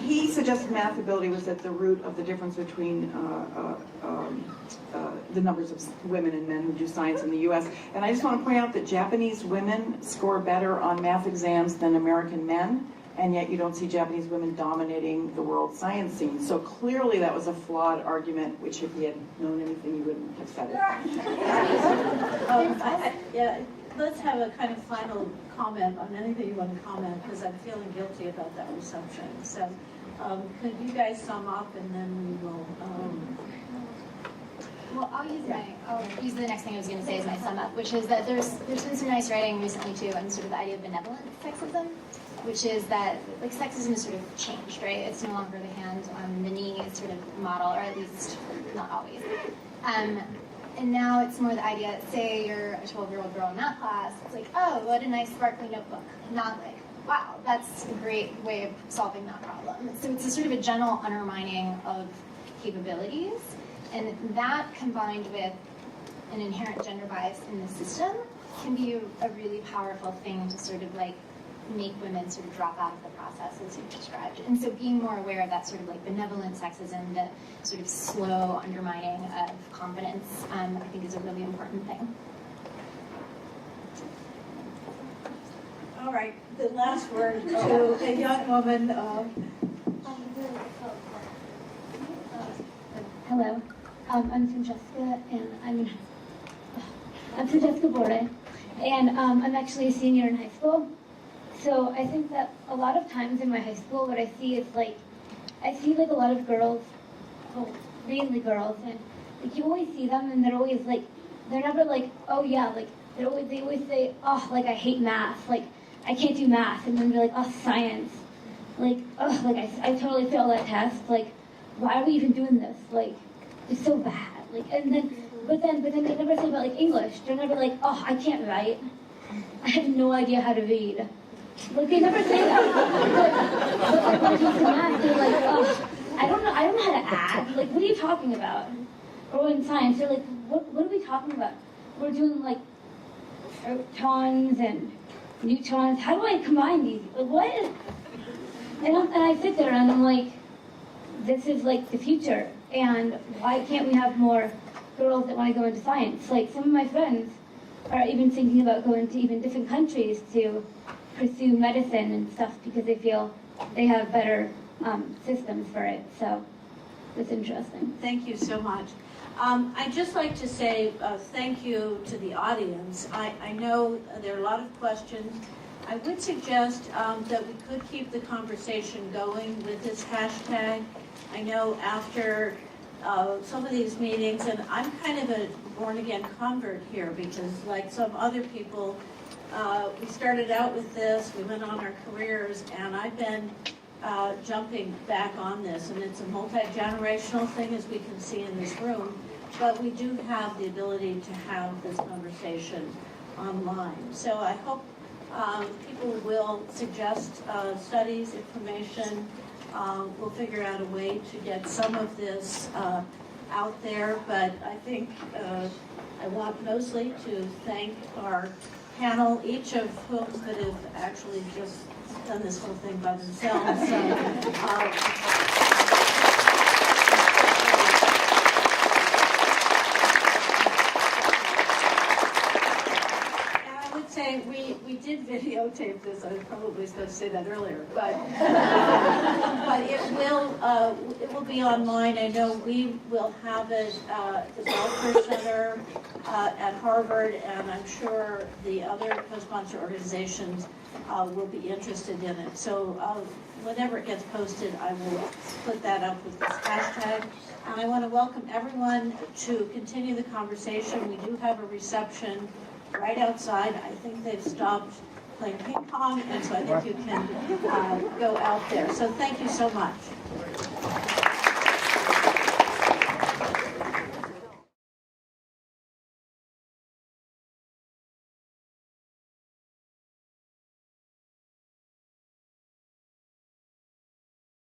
he suggested math ability was at the root of the difference between the numbers of women and men who do science in the U.S. And I just want to point out that Japanese women score better on math exams than American men, and yet you don't see Japanese women dominating the world science scene. So clearly that was a flawed argument, which if he had known anything, he wouldn't have said it. Yeah, let's have a kind of final comment on anything you want to comment, because I'm feeling guilty about that assumption. So could you guys sum up, and then we will... Well, I'll use the next thing I was going to say as my sum up, which is that there's been some nice writing recently too on sort of the idea of benevolent sexism, which is that like sexism has sort of changed, right? It's no longer the hand on the knee sort of model, or at least not always. And now it's more the idea, say you're a 12-year-old girl in math class, it's like, oh, what a nice sparkly notebook. Not like, wow, that's a great way of solving that problem. So it's a sort of a general undermining of capabilities. And that combined with an inherent gender bias in the system can be a really powerful thing to sort of like make women sort of drop out of the process as you've described. And so being more aware of that sort of like benevolent sexism, the sort of slow undermining of confidence, I think is a really important thing. All right, the last word to a young woman. Hello, I'm Francesca, and I'm Francesca Bore, and I'm actually a senior in high school. So I think that a lot of times in my high school, what I see is like I see like a lot of girls, well, mainly girls, and like you always see them, and they're always like, they're never like, oh yeah, like they always say, oh, like I hate math, like I can't do math, and then they're like, oh, science, like, oh, like I totally failed that test, like why are we even doing this, like it's so bad, like, and then but then they never say about like English. They're never like, oh, I can't write, I have no idea how to read. Like they never say that. But like when it comes to math, they're like, oh, I don't know how to add. Like, what are you talking about? Or in science, they're like, what are we talking about? We're doing like protons and neutrons. How do I combine these? Like, what? And I sit there and I'm like, this is like the future. And why can't we have more girls that want to go into science? Like some of my friends are even thinking about going to even different countries to pursue medicine and stuff because they feel they have better systems for it. So it's interesting. Thank you so much. I'd just like to say thank you to the audience. I know there are a lot of questions. I would suggest that we could keep the conversation going with this hashtag. I know after some of these meetings, and I'm kind of a born-again convert here because like some other people, we started out with this, we went on our careers, and I've been jumping back on this, and it's a multi-generational thing, as we can see in this room, but we do have the ability to have this conversation online. So I hope people will suggest studies, information. We'll figure out a way to get some of this out there, but I think I want mostly to thank our panel, each of whom could have actually just done this whole thing by themselves. So, say we did videotape this. I was probably supposed to say that earlier, but it will be online. I know we will have it at the Belfer Center at Harvard, and I'm sure the other co-sponsor organizations will be interested in it. So whenever it gets posted, I will put that up with this hashtag. And I want to welcome everyone to continue the conversation. We do have a reception right outside. I think they've stopped playing ping pong, and so I think you can go out there. So thank you so much.